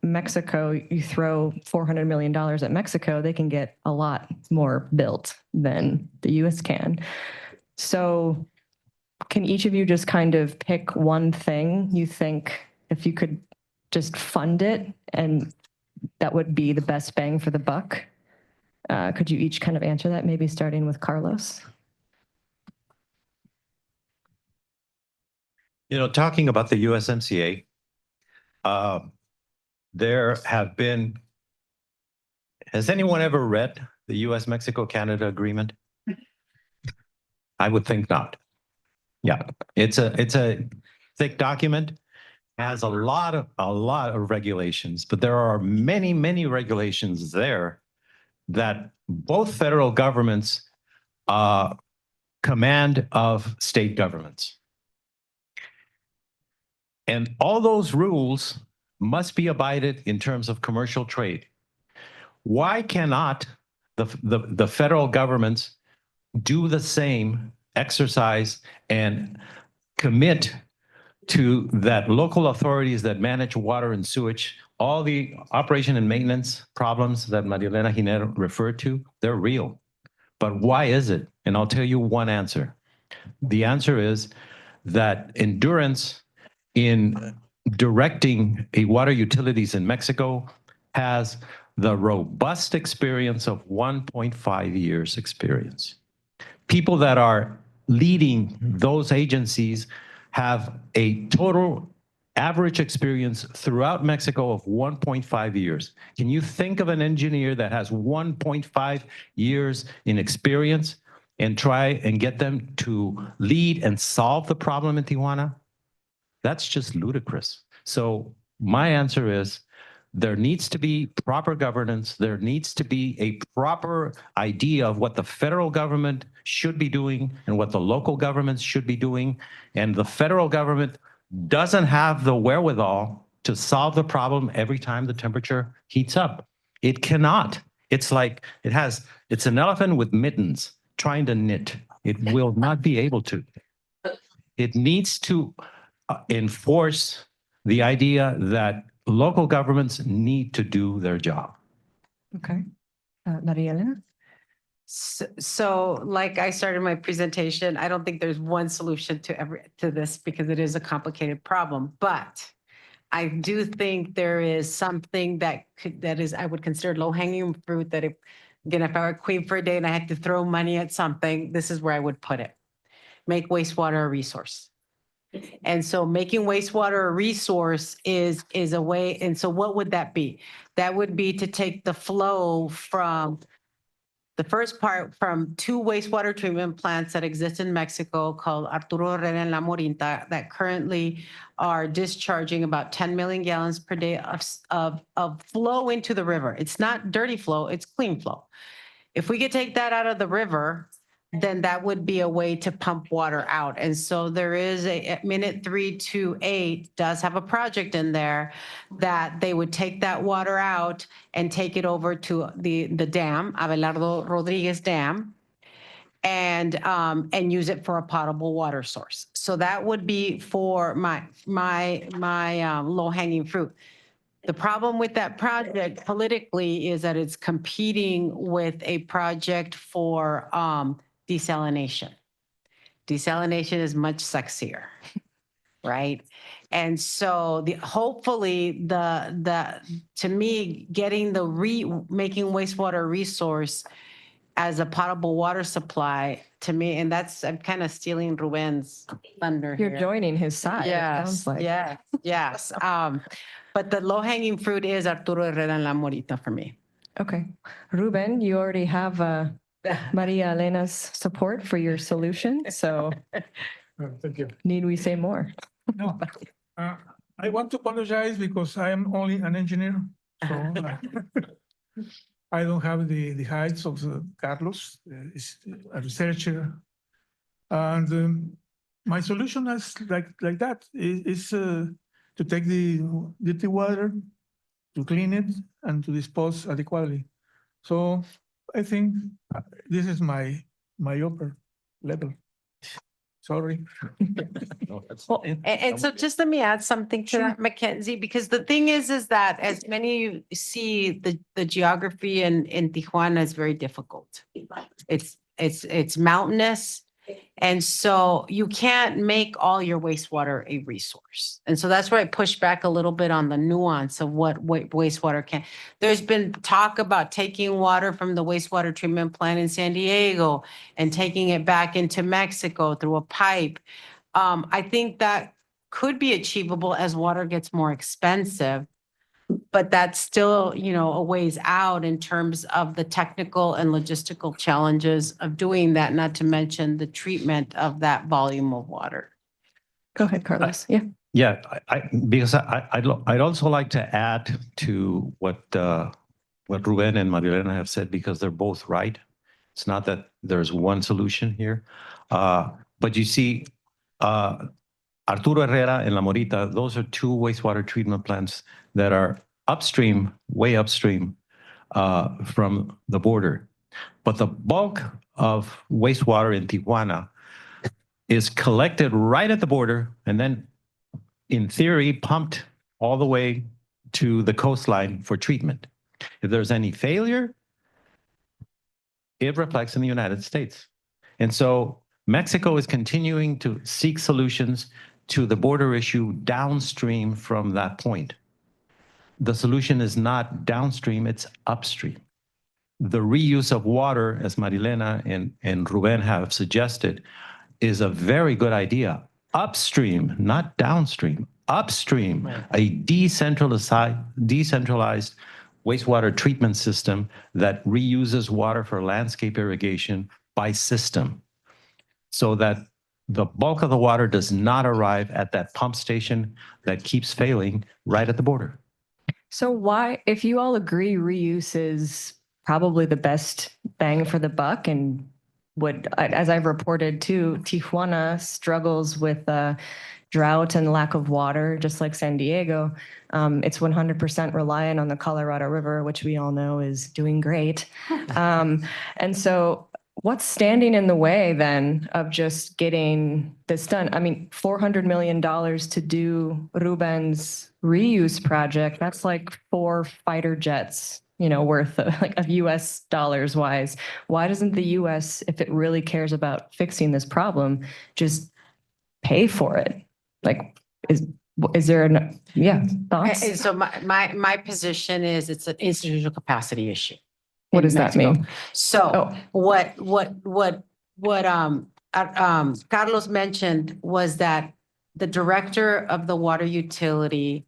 Mexico, you throw $400 million at Mexico, they can get a lot more built than the US can. So can each of you just kind of pick one thing you think if you could just fund it and that would be the best bang for the buck? Could you each kind of answer that, maybe starting with Carlos? Talking about the USMCA, has anyone ever read the US-Mexico-Canada agreement? I would think not. Yeah, it's a thick document, has a lot of regulations, but there are many regulations there that both federal governments command of state governments. And all those rules must be abided in terms of commercial trade. Why cannot the federal governments do the same exercise and commit to that local authorities that manage water and sewage, all the operation and maintenance problems that Maria-Elena Giner referred to, they're real. But why is it? And I'll tell you one answer. The answer is that endurance in directing a water utilities in Mexico has the robust experience of 1.5 years experience. People that are leading those agencies have a total average experience throughout Mexico of 1.5 years. Can you think of an engineer that has 1.5 years in experience and try and get them to lead and solve the problem in Tijuana? That's just ludicrous. So my answer is there needs to be proper governance. There needs to be a proper idea of what the federal government should be doing and what the local governments should be doing. And the federal government doesn't have the wherewithal to solve the problem every time the temperature heats up. It cannot. It's like it's an elephant with mittens trying to knit. It will not be able to. It needs to enforce the idea that local governments need to do their job. Okay. Maria-Elena? So like I started my presentation, I don't think there's one solution to this because it is a complicated problem, but I do think there is something that I would consider low-hanging fruit that if I were queen for a day and I had to throw money at something, this is where I would put it. Make wastewater a resource. And so making wastewater a resource is a way. And so what would that be? That would be to take the flow from the first part from 2 wastewater treatment plants that exist in Mexico called Arturo Herrera and La Morinta that currently are discharging about 10 million gallons per day of flow into the river. It's not dirty flow, it's clean flow. If we could take that out of the river, then that would be a way to pump water out. And so there is a minute 328 does have a project in there that they would take that water out and take it over to the dam, Abelardo Rodriguez Dam, and use it for a potable water source. So that would be for my low-hanging fruit. The problem with that project politically is that it's competing with a project for desalination. Desalination is much sexier, right? And so hopefully to me, getting making wastewater resource as a potable water supply to me, and I'm kind of stealing Rubén's thunder here. You're joining his side, it sounds like. Yes. But the low-hanging fruit is Arturo Herrera and La Morita for me. Okay. Rubén, you already have Maria-Elena's support for your solution, so Thank you. need we say more? No, I want to apologize because I am only an engineer. So I don't have the heights of Carlos, is a researcher. And my solution is like that, is to take the dirty water, to clean it, and to dispose adequately. So I think this is my upper level. Sorry. And so just let me add something to that, MacKenzie, because the thing is that as many of you see, the geography in Tijuana is very difficult. It's mountainous. And so you can't make all your wastewater a resource. And so that's where I push back a little bit on the nuance of what wastewater can. There's been talk about taking water from the wastewater treatment plant in San Diego and taking it back into Mexico through a pipe. I think that could be achievable as water gets more expensive. But that's still, a ways out in terms of the technical and logistical challenges of doing that, not to mention the treatment of that volume of water. Go ahead, Carlos. Yeah. Yeah, because I'd also like to add to what Rubén and Maria-Elena have said, because they're both right. It's not that there's one solution here. But you see, Arturo Herrera and La Morita, those are two wastewater treatment plants that are upstream, way upstream from the border. But the bulk of wastewater in Tijuana is collected right at the border and then, in theory, pumped all the way to the coastline for treatment. If there's any failure, it reflects in the United States. And so Mexico is continuing to seek solutions to the border issue downstream from that point. The solution is not downstream, it's upstream. The reuse of water, as Maria-Elena and Rubén have suggested, is a very good idea. Upstream, not downstream, upstream, Right. a decentralized wastewater treatment system that reuses water for landscape irrigation by system, so that the bulk of the water does not arrive at that pump station that keeps failing right at the border. So why, if you all agree reuse is probably the best bang for the buck, and would, as I've reported too, Tijuana struggles with drought and lack of water, just like San Diego. It's 100% reliant on the Colorado River, which we all know is doing great. And so what's standing in the way then of just getting this done? I mean, $400 million to do Rubén's reuse project, that's like 4 fighter jets, worth of US dollars wise. Why doesn't the US, if it really cares about fixing this problem, just pay for it? Like, is there thoughts? And so my position is it's an institutional capacity issue. What in does that Mexico. mean? So Oh. what Carlos mentioned was that the director of the water utility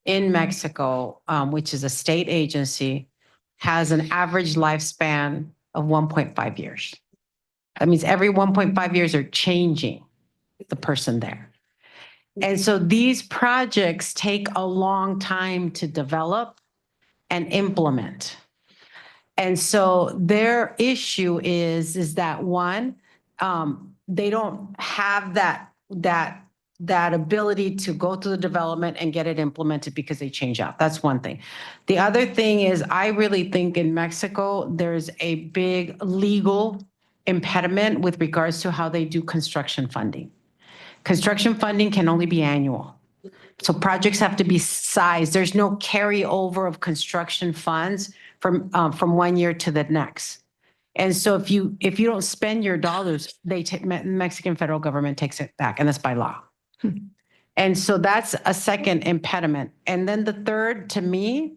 in Mexico, which is a state agency, has an average lifespan of 1.5 years. That means every 1.5 years are changing the person there. And so these projects take a long time to develop and implement. And so their issue is that one, they don't have that ability to go through the development and get it implemented because they change out. That's one thing. The other thing is I really think in Mexico, there's a big legal impediment with regards to how they do construction funding. Construction funding can only be annual. So projects have to be sized. There's no carryover of construction funds from 1 year to the next. And so if you don't spend your dollars, Mexican federal government takes it back, and that's by law. And so that's a second impediment. And then the third, to me,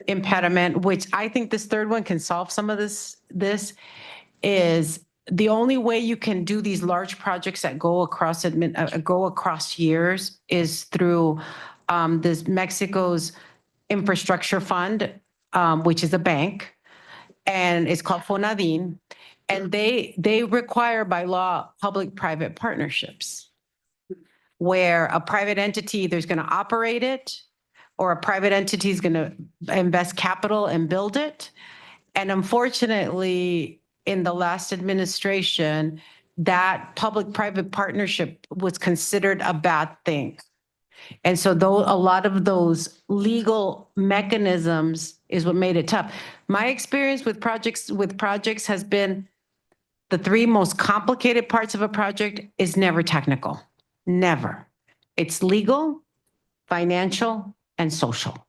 impediment, which I think this third one can solve some of this is the only way you can do these large projects that go across years is through this Mexico's infrastructure fund, which is a bank, and it's called FONADIN, and they require by law public-private partnerships, where a private entity either is going to operate it, or a private entity is going to invest capital and build it. And unfortunately, in the last administration, that public-private partnership was considered a bad thing. And so though a lot of those legal mechanisms is what made it tough. My experience with projects has been the three most complicated parts of a project is never technical, never. It's legal, financial, and social.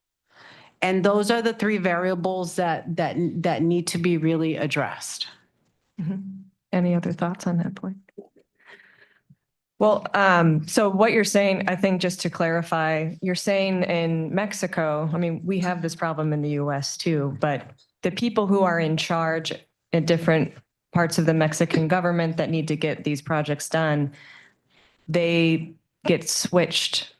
And those are the three variables that need to be really addressed. Any other thoughts on that point? Well, so what you're saying, I think just to clarify, you're saying in Mexico, I mean, we have this problem in the US too, but the people who are in charge in different parts of the Mexican government that need to get these projects done, they get switched.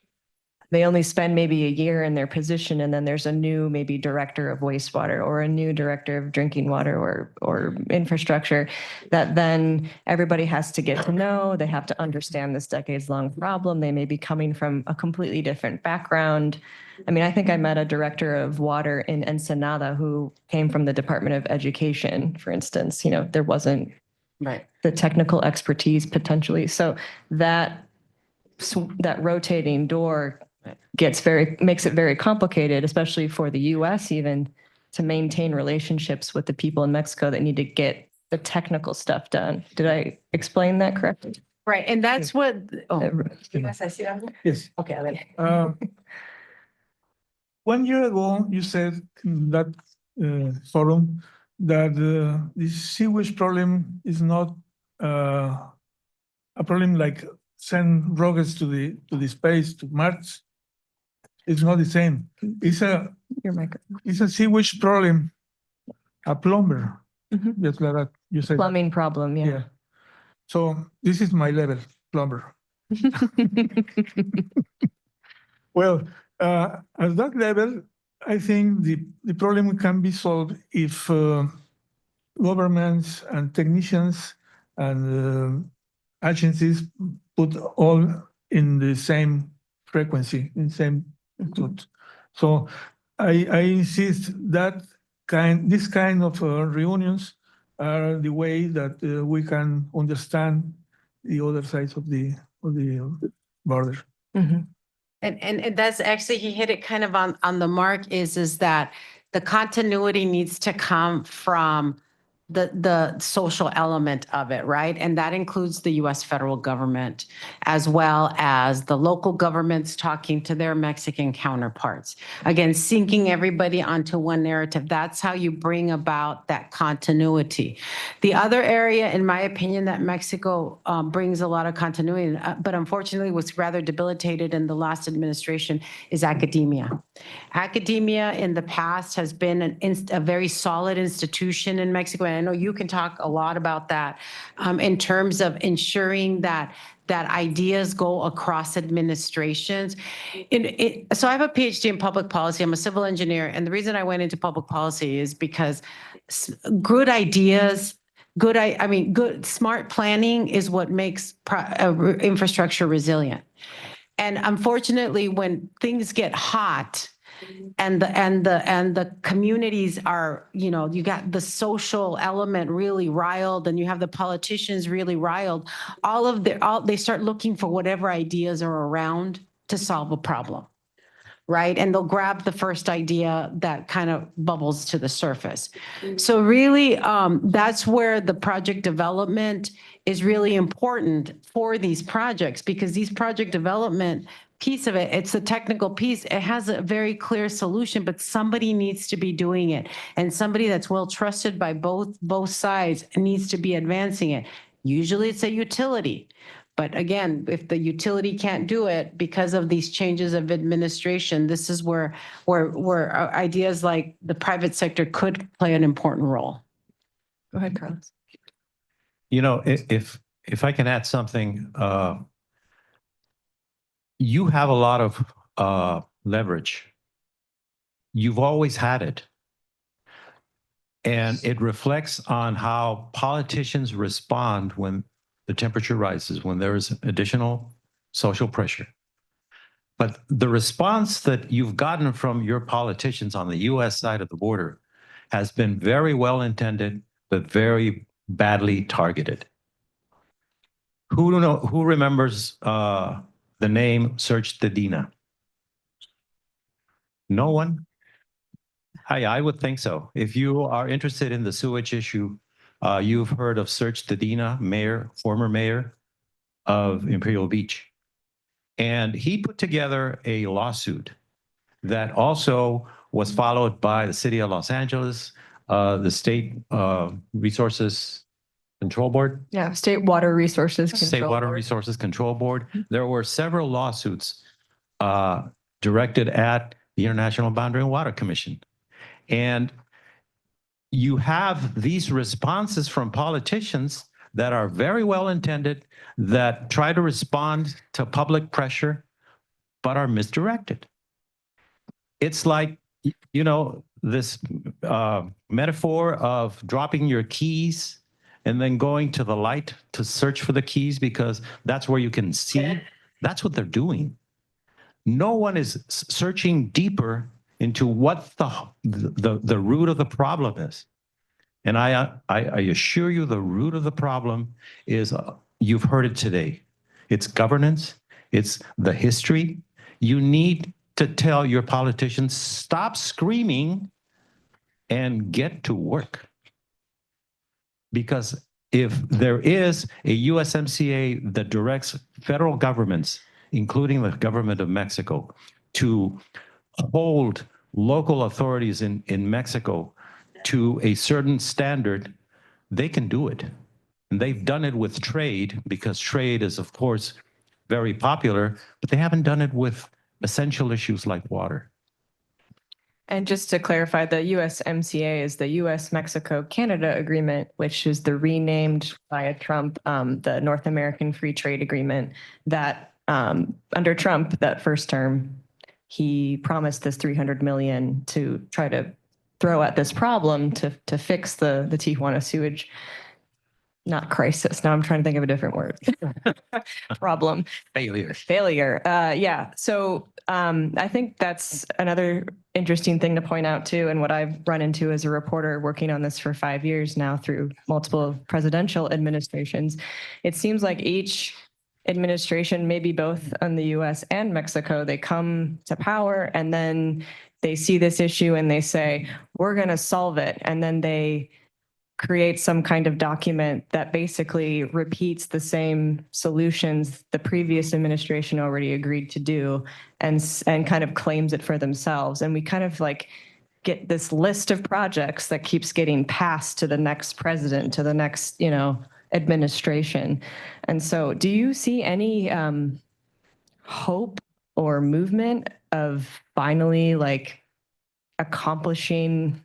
They only spend maybe a year in their position, and then there's a new maybe director of wastewater or a new director of drinking water or infrastructure that then everybody has to get to know. They have to understand this decades-long problem. They may be coming from a completely different background. I mean, I think I met a director of water in Ensenada who came from the Department of Education, for instance. You know, there wasn't the technical expertise potentially. So that rotating door makes it very complicated, especially for the US even, to maintain relationships with the people in Mexico that need to get the technical stuff done. Did I explain that correctly? Right, and that's what, Yes. okay. 1 year ago, you said in that forum that the sewage problem is not a problem like send rockets to the space, to Mars. It's not the same. It's a sewage problem, a plumber. Just like that you said. Plumbing problem, yeah. So this is my level, plumber. Well, at that level, I think the problem can be solved if governments and technicians and agencies put all in the same frequency, in same truth. So I insist that this kind of reunions are the way that we can understand the other sides of the border. And that's actually, he hit it kind of on the mark is that the continuity needs to come from the social element of it, right? And that includes the US federal government, as well as the local governments talking to their Mexican counterparts. Again, syncing everybody onto one narrative. That's how you bring about that continuity. The other area, in my opinion, that Mexico brings a lot of continuity, but unfortunately was rather debilitated in the last administration, is academia. Academia in the past has been a very solid institution in Mexico. And I know you can talk a lot about that in terms of ensuring that ideas go across administrations. So I have a PhD in public policy. I'm a civil engineer. And the reason I went into public policy is because good ideas, good smart planning is what makes infrastructure resilient. And unfortunately, when things get hot, and the communities are, you know, you got the social element really riled, and you have the politicians really riled. They start looking for whatever ideas are around to solve a problem, right? And they'll grab the first idea that kind of bubbles to the surface. So really, that's where the project development is really important for these projects, because these project development piece of it, it's the technical piece. It has a very clear solution, but somebody needs to be doing it. And somebody that's well trusted by both sides needs to be advancing it. Usually it's a utility. But again, if the utility can't do it because of these changes of administration, this is where ideas like the private sector could play an important role. Go ahead, Carlos. You know, if I can add something, you have a lot of leverage. You've always had it. And it reflects on how politicians respond when the temperature rises, when there is additional social pressure. But the response that you've gotten from your politicians on the US side of the border has been very well intended, but very badly targeted. Who remembers the name Search the Dina? No one? I would think so. If you are interested in the sewage issue, You've heard of Serge Tadina, former mayor of Imperial Beach. And he put together a lawsuit that also was followed by the city of Los Angeles, the State Resources Control Board. Yeah, State Water Resources State Control Water Board. Resources Control Board. There were several lawsuits directed at the International Boundary and Water Commission. And you have these responses from politicians that are very well intended, that try to respond to public pressure, but are misdirected. It's like, you know, this metaphor of dropping your keys and then going to the light to search for the keys because that's where you can see. That's what they're doing. No one is searching deeper into what the root of the problem is. And I assure you the root of the problem is, you've heard it today. It's governance. It's the history. You need to tell your politicians, stop screaming and get to work. Because if there is a USMCA that directs federal governments, including the government of Mexico, to hold local authorities in Mexico to a certain standard, they can do it. And they've done it with trade, because trade is, of course, very popular, but they haven't done it with essential issues like water. And just to clarify, the USMCA is the US-Mexico-Canada Agreement, which is the renamed by Trump, the North American Free Trade Agreement that under Trump, that first term, he promised this $300 million to try to throw at this problem to fix the Tijuana sewage, not crisis. Now I'm trying to think of a different word. Problem. Failure. Yeah. So I think that's another interesting thing to point out too. And what I've run into as a reporter working on this for 5 years now through multiple presidential administrations, it seems like each administration, maybe both in the US and Mexico, they come to power and then they see this issue and they say, we're going to solve it. And then they create some kind of document that basically repeats the same solutions the previous administration already agreed to do and kind of claims it for themselves. And we kind of like get this list of projects that keeps getting passed to the next president, to the next, you know, administration. And so do you see any hope or movement of finally like accomplishing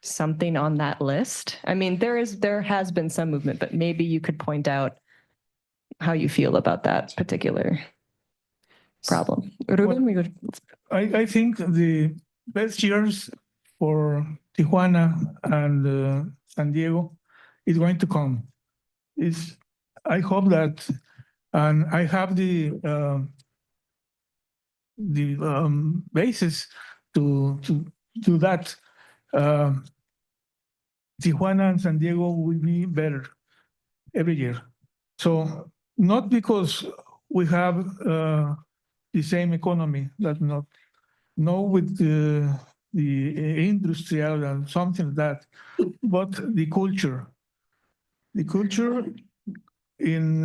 something on that list? I mean, there has been some movement, but maybe you could point out how you feel about that particular problem. Rubén, I think the best years for Tijuana and San Diego is going to come. I hope that, and I have the basis to do that. Tijuana and San Diego will be better every year. So not because we have the same economy, that's not, no with the industrial and something like that, but the culture. The culture in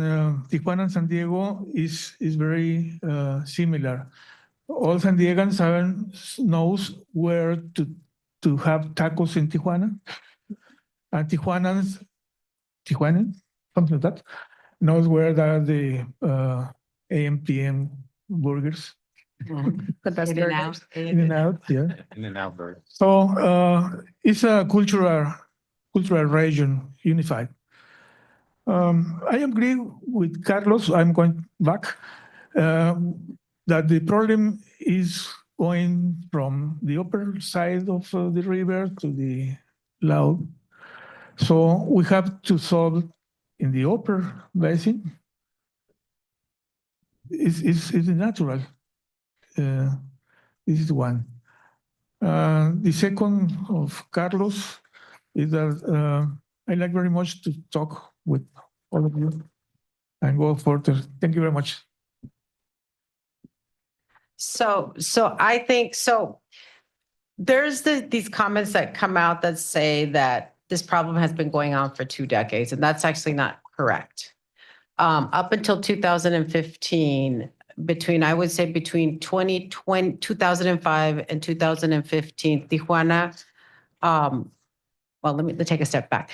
Tijuana and San Diego is very similar. All San Diegans knows where to have tacos in Tijuana. And Tijuanans, something like that, knows where are the AM/PM burgers. the best burgers. In and out, yeah. In and out bird. So it's a cultural region, unified. I agree with Carlos, I'm going back, that the problem is going from the upper side of the river to the low. So we have to solve in the upper basin. It's natural. This is one. The second of Carlos is that I like very much to talk with all of you and go further. Thank you very much. So I think, so there's these comments that come out that say that this problem has been going on for 2 decades, and that's actually not correct. Up until 2015, I would say between 2005 and 2015, Tijuana, well, let me take a step back.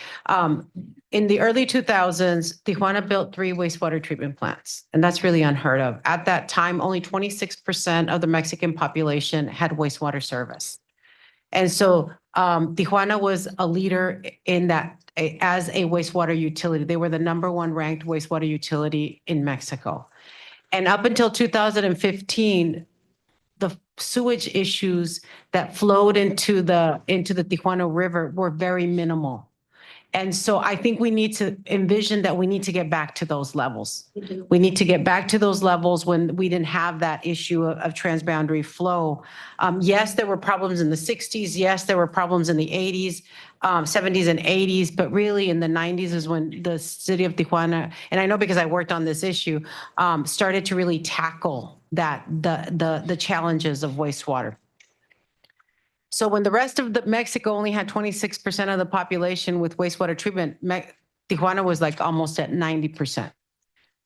In the early 2000s, Tijuana built 3 wastewater treatment plants, and that's really unheard of. At that time, only 26% of the Mexican population had wastewater service. And so Tijuana was a leader in that as a wastewater utility. They were the #1 ranked wastewater utility in Mexico. And up until 2015, the sewage issues that flowed into the Tijuana River were very minimal. And so I think we need to envision that we need to get back to those levels. We need to get back to those levels when we didn't have that issue of transboundary flow. Yes, there were problems in the 60s. Yes, there were problems in the 80s, 70s and 80s, but really in the 90s is when the city of Tijuana, and I know because I worked on this issue, started to really tackle the challenges of wastewater. So when the rest of Mexico only had 26% of the population with wastewater treatment, Tijuana was like almost at 90%.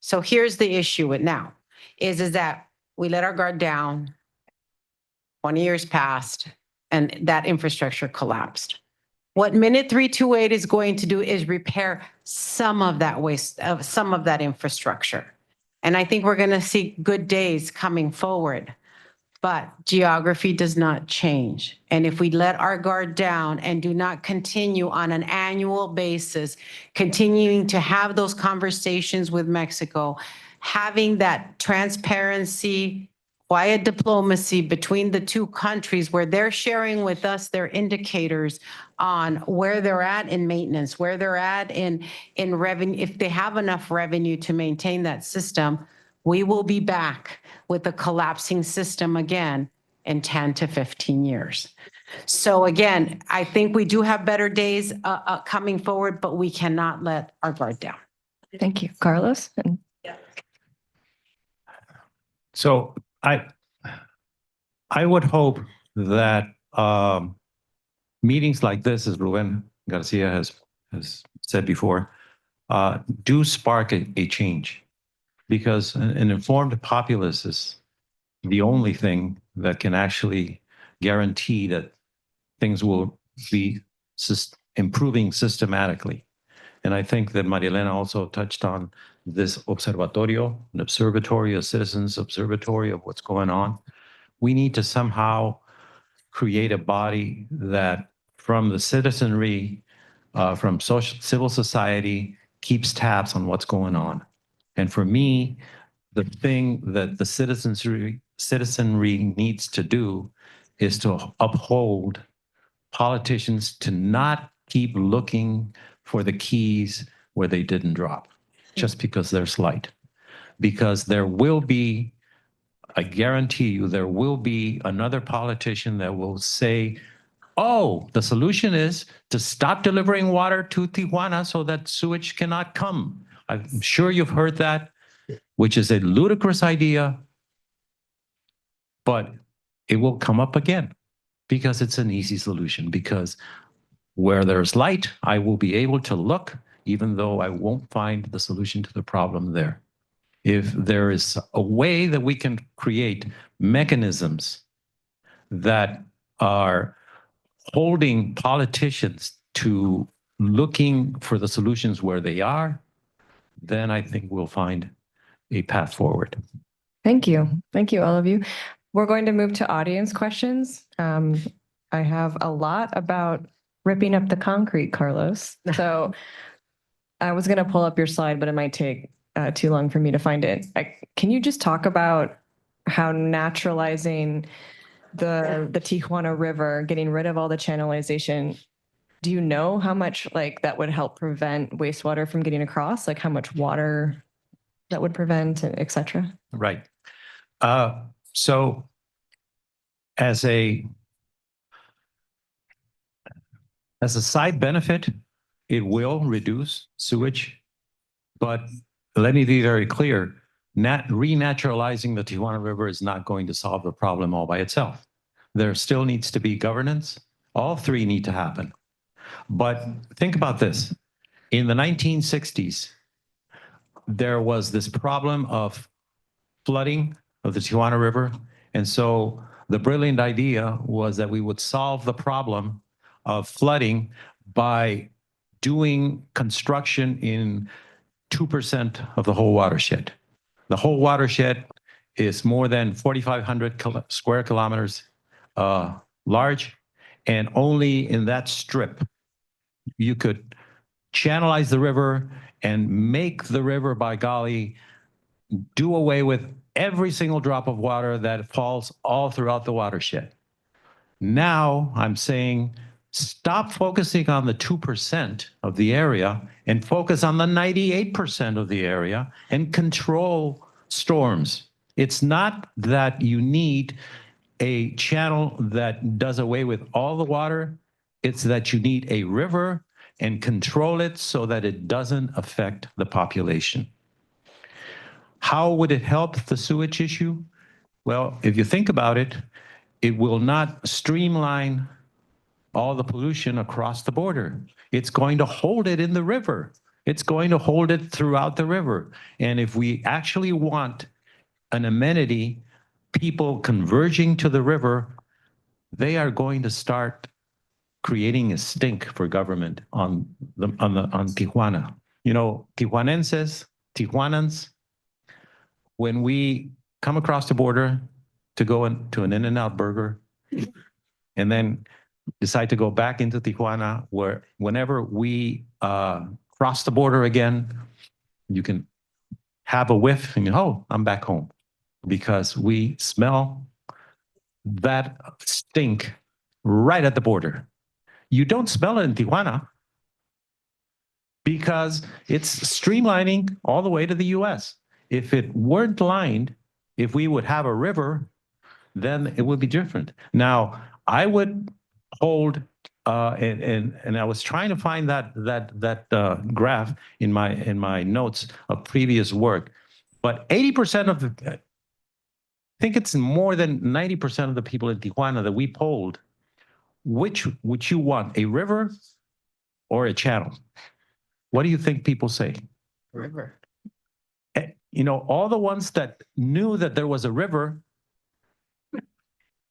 So here's the issue with now, is that we let our guard down, 20 years passed, and that infrastructure collapsed. What Minute 328 is going to do is repair some of that some of that infrastructure. And I think we're going to see good days coming forward. But geography does not change. And if we let our guard down and do not continue on an annual basis, continuing to have those conversations with Mexico, having that transparency, quiet diplomacy between the 2 countries where they're sharing with us their indicators on where they're at in maintenance, where they're at in revenue, if they have enough revenue to maintain that system, we will be back with a collapsing system again in 10 to 15 years. So again, I think we do have better days coming forward, but we cannot let our guard down. Thank you. Carlos? So I would hope that meetings like this, as Rubén García has said before, do spark a change. Because an informed populace is the only thing that can actually guarantee that things will be improving systematically. And I think that Maria-Elena also touched on this observatorio, an observatory, a citizens' observatory of what's going on. We need to somehow create a body that from the citizenry, from civil society, keeps tabs on what's going on. And for me, the thing that the citizenry needs to do is to uphold politicians to not keep looking for the keys where they didn't drop, just because they're slight. Because there will be, I guarantee you, there will be another politician that will say, oh, the solution is to stop delivering water to Tijuana so that sewage cannot come. I'm sure you've heard that, which is a ludicrous idea, but it will come up again because it's an easy solution. Because where there's light, I will be able to look, even though I won't find the solution to the problem there. If there is a way that we can create mechanisms that are holding politicians to looking for the solutions where they are, then I think we'll find a path forward. Thank you. Thank you, all of you. We're going to move to audience questions. I have a lot about ripping up the concrete, Carlos. So I was going to pull up your slide, but it might take too long for me to find it. Can you just talk about how naturalizing the Tijuana River, getting rid of all the channelization, do you know how much like that would help prevent wastewater from getting across? Like how much water that would prevent, et cetera? Right. So as a side benefit, it will reduce sewage, but let me be very clear, renaturalizing the Tijuana River is not going to solve the problem all by itself. There still needs to be governance. All 3 need to happen. But think about this. In the 1960s, there was this problem of flooding of the Tijuana River. And so the brilliant idea was that we would solve the problem of flooding by doing construction in 2% of the whole watershed. The whole watershed is more than 4,500 square kilometers large, and only in that strip you could channelize the river and make the river, by golly, do away with every single drop of water that falls all throughout the watershed. Now I'm saying stop focusing on the 2% of the area and focus on the 98% of the area and control storms. It's not that you need a channel that does away with all the water. It's that you need a river and control it so that it doesn't affect the population. How would it help the sewage issue? Well, if you think about it, it will not streamline all the pollution across the border. It's going to hold it in the river. It's going to hold it throughout the river. And if we actually want an amenity, people converging to the river, they are going to start creating a stink for government on Tijuana. You know, Tijuanans, when we come across the border to go into an In-N-Out burger, and then decide to go back into Tijuana, where whenever we cross the border again, you can have a whiff and oh, I'm back home, because we smell that stink right at the border. You don't smell it in Tijuana because it's streamlining all the way to the US. If it weren't lined, if we would have a river, then it would be different. Now, I would hold, and I was trying to find that graph in my notes of previous work, but 80% of the, I think it's more than 90% of the people in Tijuana that we polled, which would you want, a river or a channel? What do you think people say? River. You know, all the ones that knew that there was a river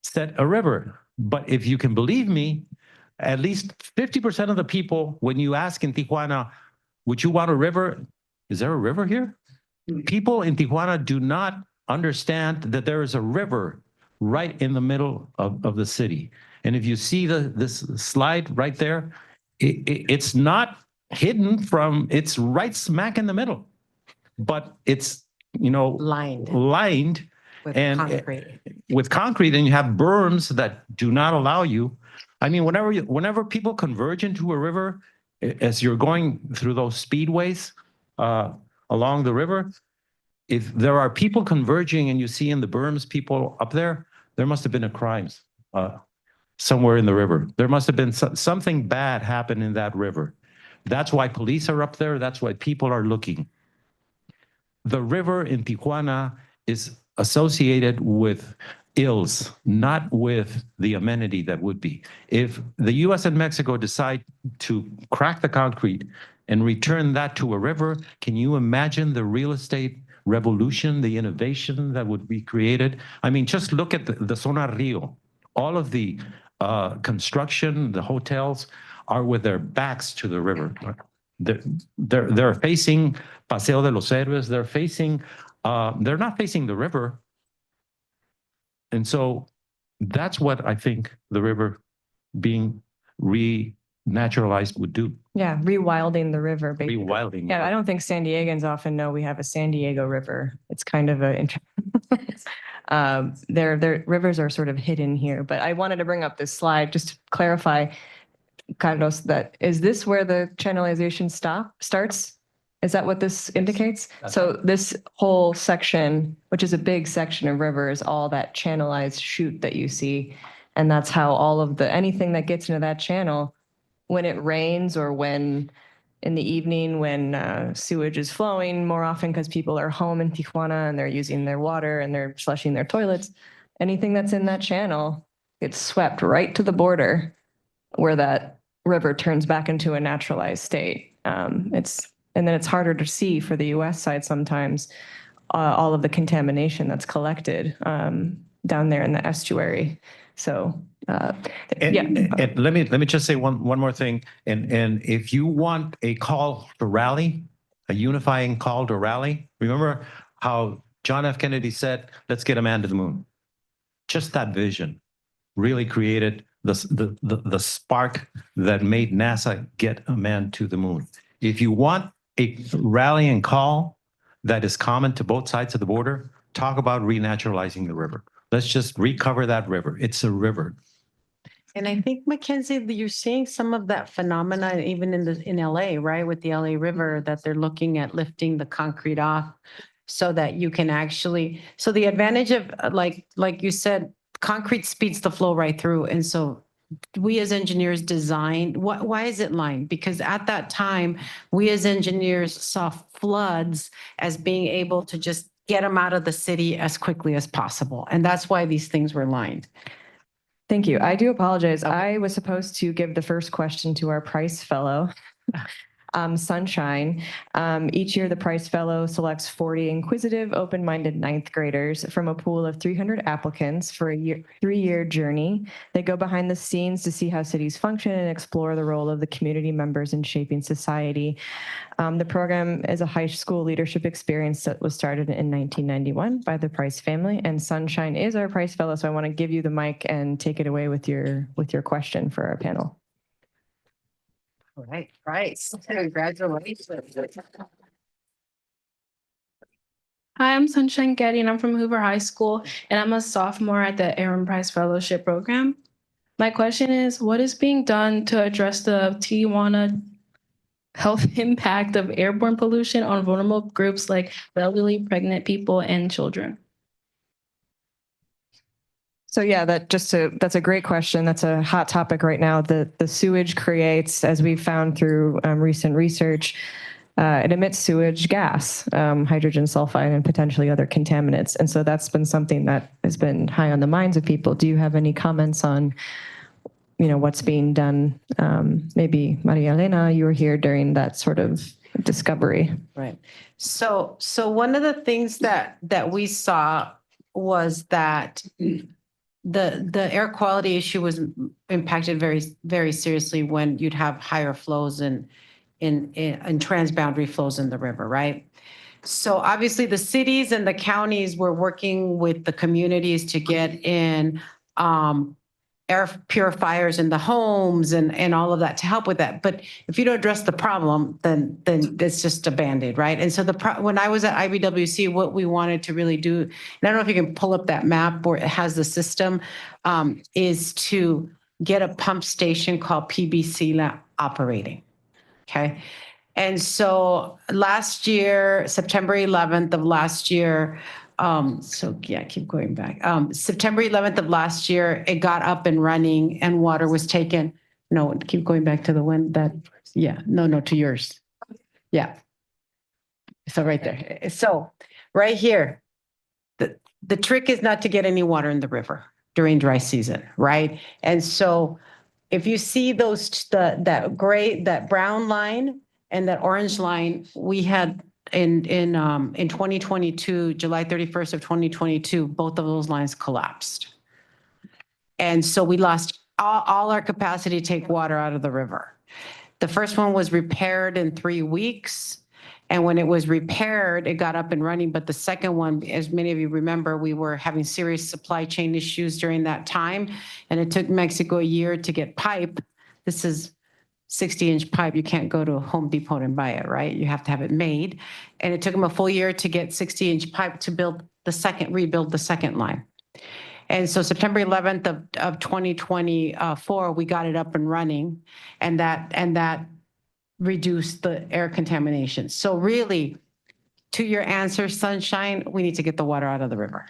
said a river. But if you can believe me, at least 50% of the people, when you ask in Tijuana, would you want a river? Is there a river here? People in Tijuana do not understand that there is a river right in the middle of the city. And if you see this slide right there, it's not hidden from, it's right smack in the middle. But it's, you know, lined With and concrete. with concrete, and you have berms that do not allow you. I mean, whenever people converge into a river, as you're going through those speedways along the river, if there are people converging and you see in the berms people up there, there must have been a crime somewhere in the river. There must have been something bad happen in that river. That's why police are up there. That's why people are looking. The river in Tijuana is associated with ills, not with the amenity that would be. If the US and Mexico decide to crack the concrete and return that to a river, can you imagine the real estate revolution, the innovation that would be created? I mean, just look at the Zona Rio. All of the construction, the hotels are with their backs to the river. They're facing Paseo de los Héroes. They're facing, they're not facing the river. And so that's what I think the river being renaturalized would do. Yeah, rewilding the river, basically. Rewilding. Yeah, I don't think San Diegans often know we have a San Diego River. It's kind of a, their rivers are sort of hidden here, but I wanted to bring up this slide just to clarify, Carlos, that is this where the channelization starts? Is that what this indicates? So this whole section, which is a big section of river, is all that channelized chute that you see. And that's how all of anything that gets into that channel, when it rains or when in the evening when sewage is flowing more often because people are home in Tijuana and they're using their water and they're flushing their toilets, anything that's in that channel gets swept right to the border where that river turns back into a naturalized state. And then it's harder to see for the US side sometimes, all of the contamination that's collected down there in the estuary. So, And, yeah. and let me just say one more thing. And if you want a call to rally, a unifying call to rally, remember how John F. Kennedy said, let's get a man to the moon. Just that vision really created the spark that made NASA get a man to the moon. If you want a rallying call that is common to both sides of the border, talk about renaturalizing the river. Let's just recover that river. It's a river. And I think, MacKenzie, that you're seeing some of that phenomena even in LA, right? With the LA River, that they're looking at lifting the concrete off so that you can actually, so the advantage of like you said, concrete speeds the flow right through. And so we as engineers designed, why is it lined? Because at that time, we as engineers saw floods as being able to just get them out of the city as quickly as possible. And that's why these things were lined. Thank you. I do apologize. I was supposed to give the first question to our Price Fellow, Sunshine. Each year, the Price Fellow selects 40 inquisitive, open-minded ninth graders from a pool of 300 applicants for a 3-year journey. They go behind the scenes to see how cities function and explore the role of the community members in shaping society. The program is a high school leadership experience that was started in 1991 by the Price family, and Sunshine is our Price Fellow. So I want to give you the mic and take it away with your question for our panel. All right, Price, congratulations. Hi, I'm Sunshine Getty, and I'm from Hoover High School, and I'm a sophomore at the Aaron Price Fellowship Program. My question is, what is being done to address the Tijuana health impact of airborne pollution on vulnerable groups like elderly, pregnant people, and children? So yeah, that's a great question. That's a hot topic right now. The sewage creates, as we've found through recent research, it emits sewage gas, hydrogen sulfide, and potentially other contaminants. And so that's been something that has been high on the minds of people. Do you have any comments on, what's being done? Maybe Maria-Elena, you were here during that sort of discovery. Right. So one of the things that we saw was that the air quality issue was impacted very, very seriously when you'd have higher flows in transboundary flows in the river, right? So obviously the cities and the counties were working with the communities to get in air purifiers in the homes and all of that to help with that. But if you don't address the problem, then it's just a Band-Aid, right? And so when I was at IBWC, what we wanted to really do, and I don't know if you can pull up that map where it has the system, is to get a pump station called PBC operating, okay? And so last year, September 11th of last year, keep going back. September 11th of last year, it got up and running and water was taken. No, keep going back to the one to yours. Yeah. So right there. So right here, the trick is not to get any water in the river during dry season, right? And so if you see that brown line and that orange line, we had in 2022, July 31st of 2022, both of those lines collapsed. And so we lost all our capacity to take water out of the river. The first one was repaired in 3 weeks. And when it was repaired, it got up and running. But the second one, as many of you remember, we were having serious supply chain issues during that time. And it took Mexico a year to get pipe. This is 60-inch pipe. You can't go to Home Depot and buy it, right? You have to have it made. And it took them a full year to get 60-inch pipe to rebuild the second line. And so September 11th of 2024, we got it up and running, and that reduced the air contamination. So really, to your answer, Sunshine, we need to get the water out of the river.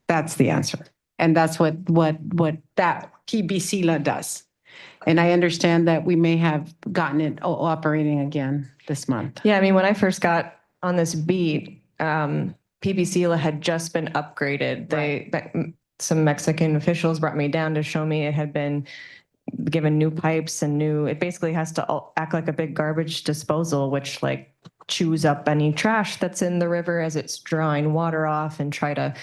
That's the answer. And that's what that PBC does. And I understand that we may have gotten it operating again this month. Yeah, I mean, when I first got on this beat, PBC had just been upgraded. Some Mexican officials brought me down to show me it had been given new pipes and it basically has to act like a big garbage disposal, which like chews up any trash that's in the river as it's drawing water off and try to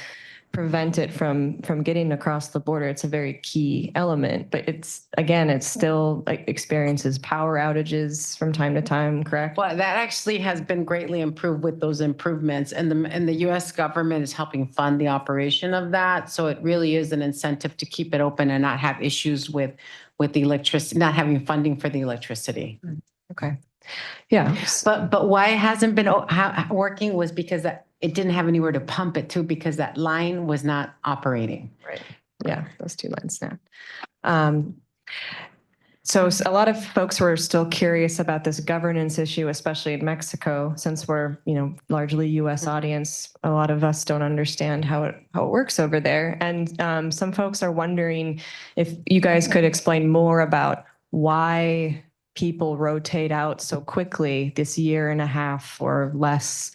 prevent it from getting across the border. It's a very key element, but it's still like experiences power outages from time to time, correct? Well, that actually has been greatly improved with those improvements, and the U.S. government is helping fund the operation of that. So it really is an incentive to keep it open and not have issues with the electricity, not having funding for the electricity. Okay. Yeah. But why it hasn't been working was because it didn't have anywhere to pump it to, because that line was not operating. Right. Yeah, those two lines now. So a lot of folks were still curious about this governance issue, especially in Mexico, since we're, largely U.S. audience. A lot of us don't understand how it works over there. And some folks are wondering if you guys could explain more about why people rotate out so quickly this year and a half or less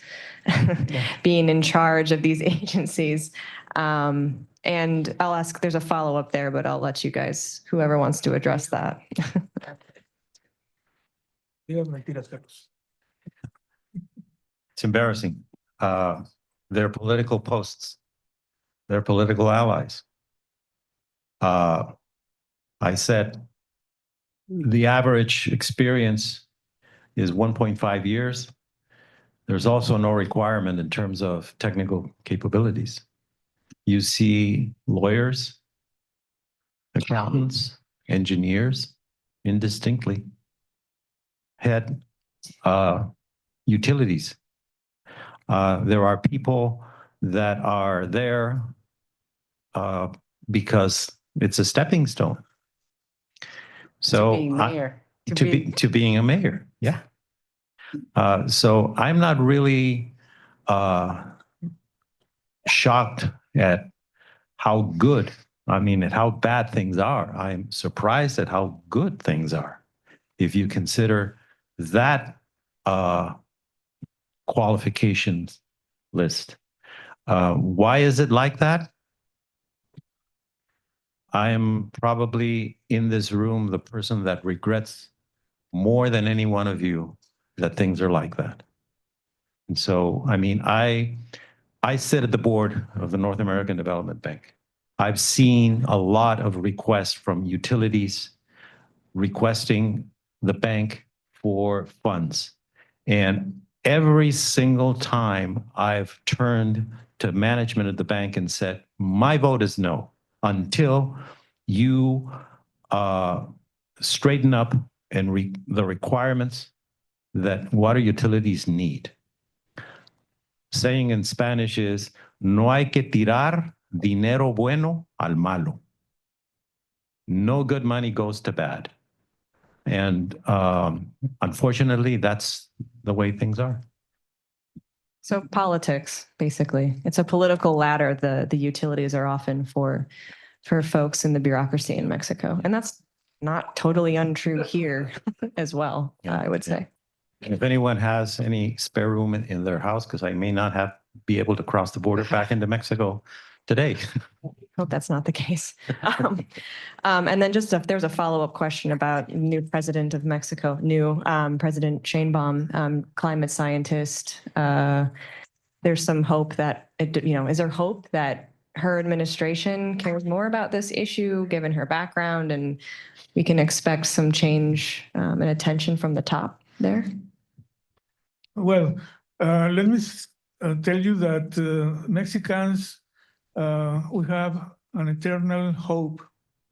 being in charge of these agencies. And I'll ask, there's a follow-up there, but I'll let you guys, whoever wants to address that. It's embarrassing. They're political posts. They're political allies. I said the average experience is 1.5 years. There's also no requirement in terms of technical capabilities. You see lawyers, accountants, engineers, indistinctly, head utilities. There are people that are there because it's a stepping stone. So To being mayor. to being a mayor, yeah. So I'm not really shocked at how good, at how bad things are. I'm surprised at how good things are. If you consider that qualifications list. Why is it like that? I am probably in this room the person that regrets more than any one of you that things are like that. And so, I sit at the board of the North American Development Bank. I've seen a lot of requests from utilities requesting the bank for funds. And every single time I've turned to management at the bank and said, my vote is no, until you straighten up and the requirements that water utilities need. Saying in Spanish is, no hay que tirar dinero bueno al malo. No good money goes to bad. And unfortunately, that's the way things are. So politics, basically. It's a political ladder. The utilities are often for folks in the bureaucracy in Mexico. And that's not totally untrue here as well, I would say. And if anyone has any spare room in their house, because I may not be able to cross the border back into Mexico today. Hope that's not the case. And then just if there's a follow-up question about new president of Mexico, President Sheinbaum, climate scientist. There's some hope that, is there hope that her administration cares more about this issue, given her background, and we can expect some change and attention from the top there? Well, let me tell you that Mexicans, we have an eternal hope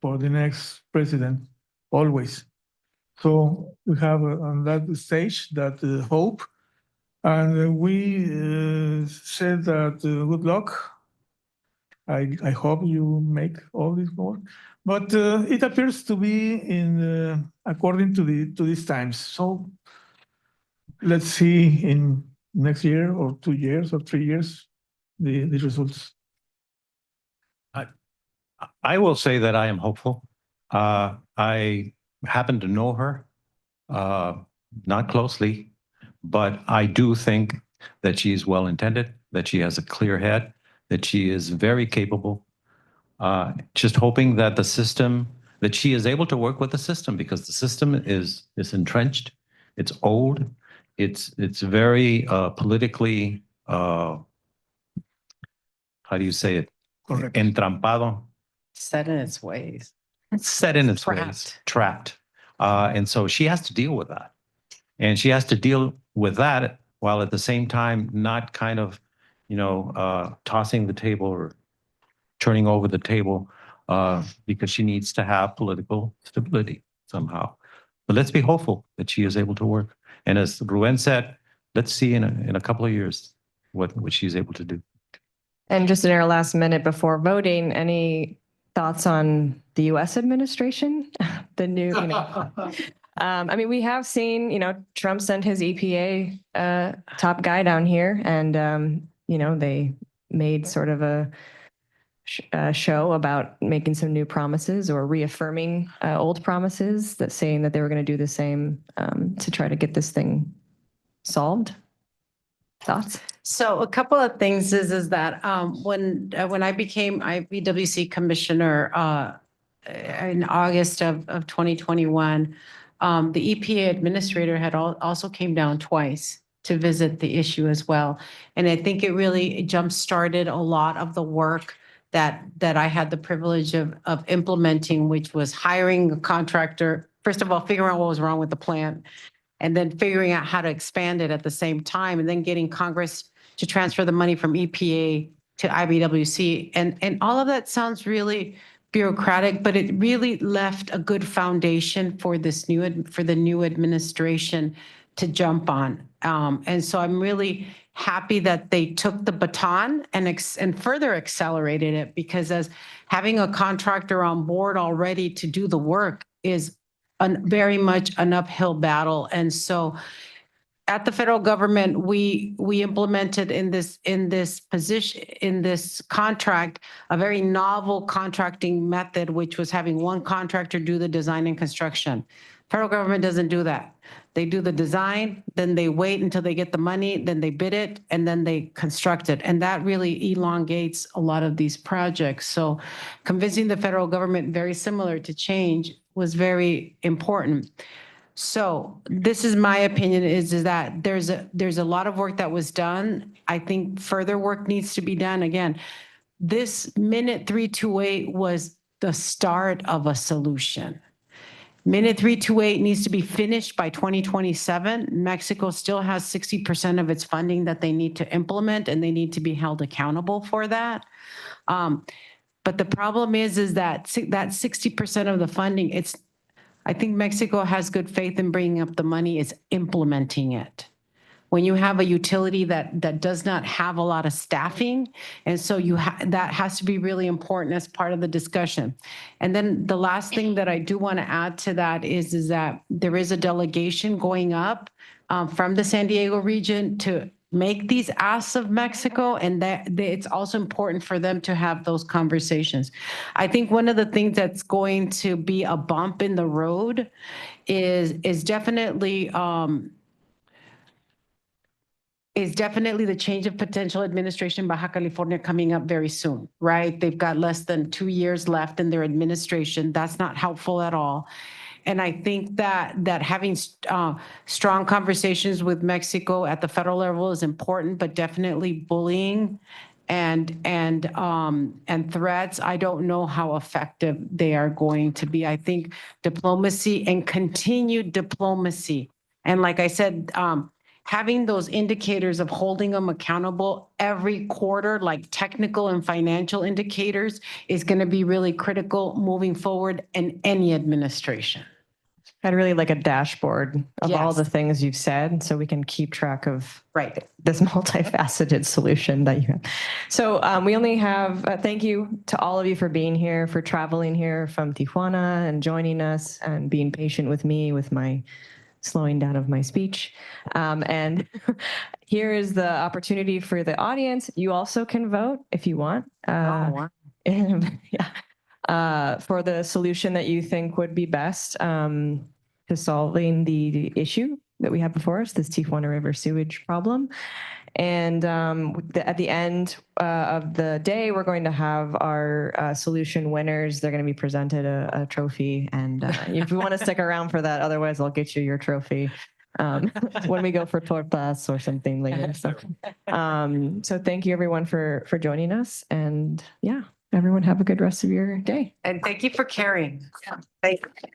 for the next president, always. So we have on that stage that hope, and we said that good luck. I hope you make all this work, but it appears to be in according to these times. So let's see in next year or 2 years or 3 years the results. I will say that I am hopeful. I happen to know her, not closely, but I do think that she is well-intended, that she has a clear head, that she is very capable. Just hoping that the system that she is able to work with the system because the system is entrenched. It's old. It's very politically, how do you say it? Correct. Entrampado. Set in its ways. It's set in its ways, trapped. And so she has to deal with that. And she has to deal with that while at the same time not kind of, tossing the table or turning over the table because she needs to have political stability somehow. But let's be hopeful that she is able to work. And as Rubén said, let's see in a couple of years what she's able to do. And just in our last minute before voting, any thoughts on the U.S. administration? The new, I mean, we have seen, Trump sent his EPA top guy down here and, they made sort of a show about making some new promises or reaffirming old promises that saying that they were going to do the same to try to get this thing solved. Thoughts? So a couple of things is that when I became IBWC commissioner in August of 2021, the EPA administrator had also came down twice to visit the issue as well. And I think it really jump-started a lot of the work that I had the privilege of implementing, which was hiring a contractor, first of all, figuring out what was wrong with the plant, and then figuring out how to expand it at the same time, and then getting Congress to transfer the money from EPA to IBWC. And all of that sounds really bureaucratic, but it really left a good foundation for the new administration to jump on. And so I'm really happy that they took the baton and further accelerated it, because as having a contractor on board already to do the work is very much an uphill battle. And so at the federal government, we implemented in this contract a very novel contracting method, which was having one contractor do the design and construction. Federal government doesn't do that. They do the design, then they wait until they get the money, then they bid it, and then they construct it. And that really elongates a lot of these projects. So convincing the federal government, very similar to change, was very important. So this is my opinion, is that there's a lot of work that was done. I think further work needs to be done. Again, this Minute 328 was the start of a solution. Minute 328 needs to be finished by 2027. Mexico still has 60% of its funding that they need to implement, and they need to be held accountable for that. But the problem is that 60% of the funding, I think Mexico has good faith in bringing up the money, is implementing it. When you have a utility that does not have a lot of staffing, and so that has to be really important as part of the discussion. And then the last thing that I do want to add to that is that there is a delegation going up from the San Diego region to make these asks of Mexico, and that it's also important for them to have those conversations. I think one of the things that's going to be a bump in the road is definitely the change of potential administration in Baja California coming up very soon, right? They've got less than 2 years left in their administration. That's not helpful at all. And I think that having strong conversations with Mexico at the federal level is important, but definitely bullying and threats, I don't know how effective they are going to be. I think diplomacy and continued diplomacy, and like I said, having those indicators of holding them accountable every quarter, like technical and financial indicators, is going to be really critical moving forward in any administration. I'd really like a dashboard of all Yes. the things you've said so we can keep track of Right. this multifaceted solution that you have. So we only have, thank you to all of you for being here, for traveling here from Tijuana and joining us and being patient with me with my slowing down of my speech. And here is the opportunity for the audience. You also can vote if you want. Wow. For the solution that you think would be best to solving the issue. that we have before us, this Tijuana River sewage problem. And at the end of the day, we're going to have our solution winners. They're going to be presented a trophy. And if you want to stick around for that, otherwise I'll get you your trophy when we go for tortas or something later. So thank you everyone for joining us. And yeah, everyone have a good rest of your day. And thank you for caring. Thank you.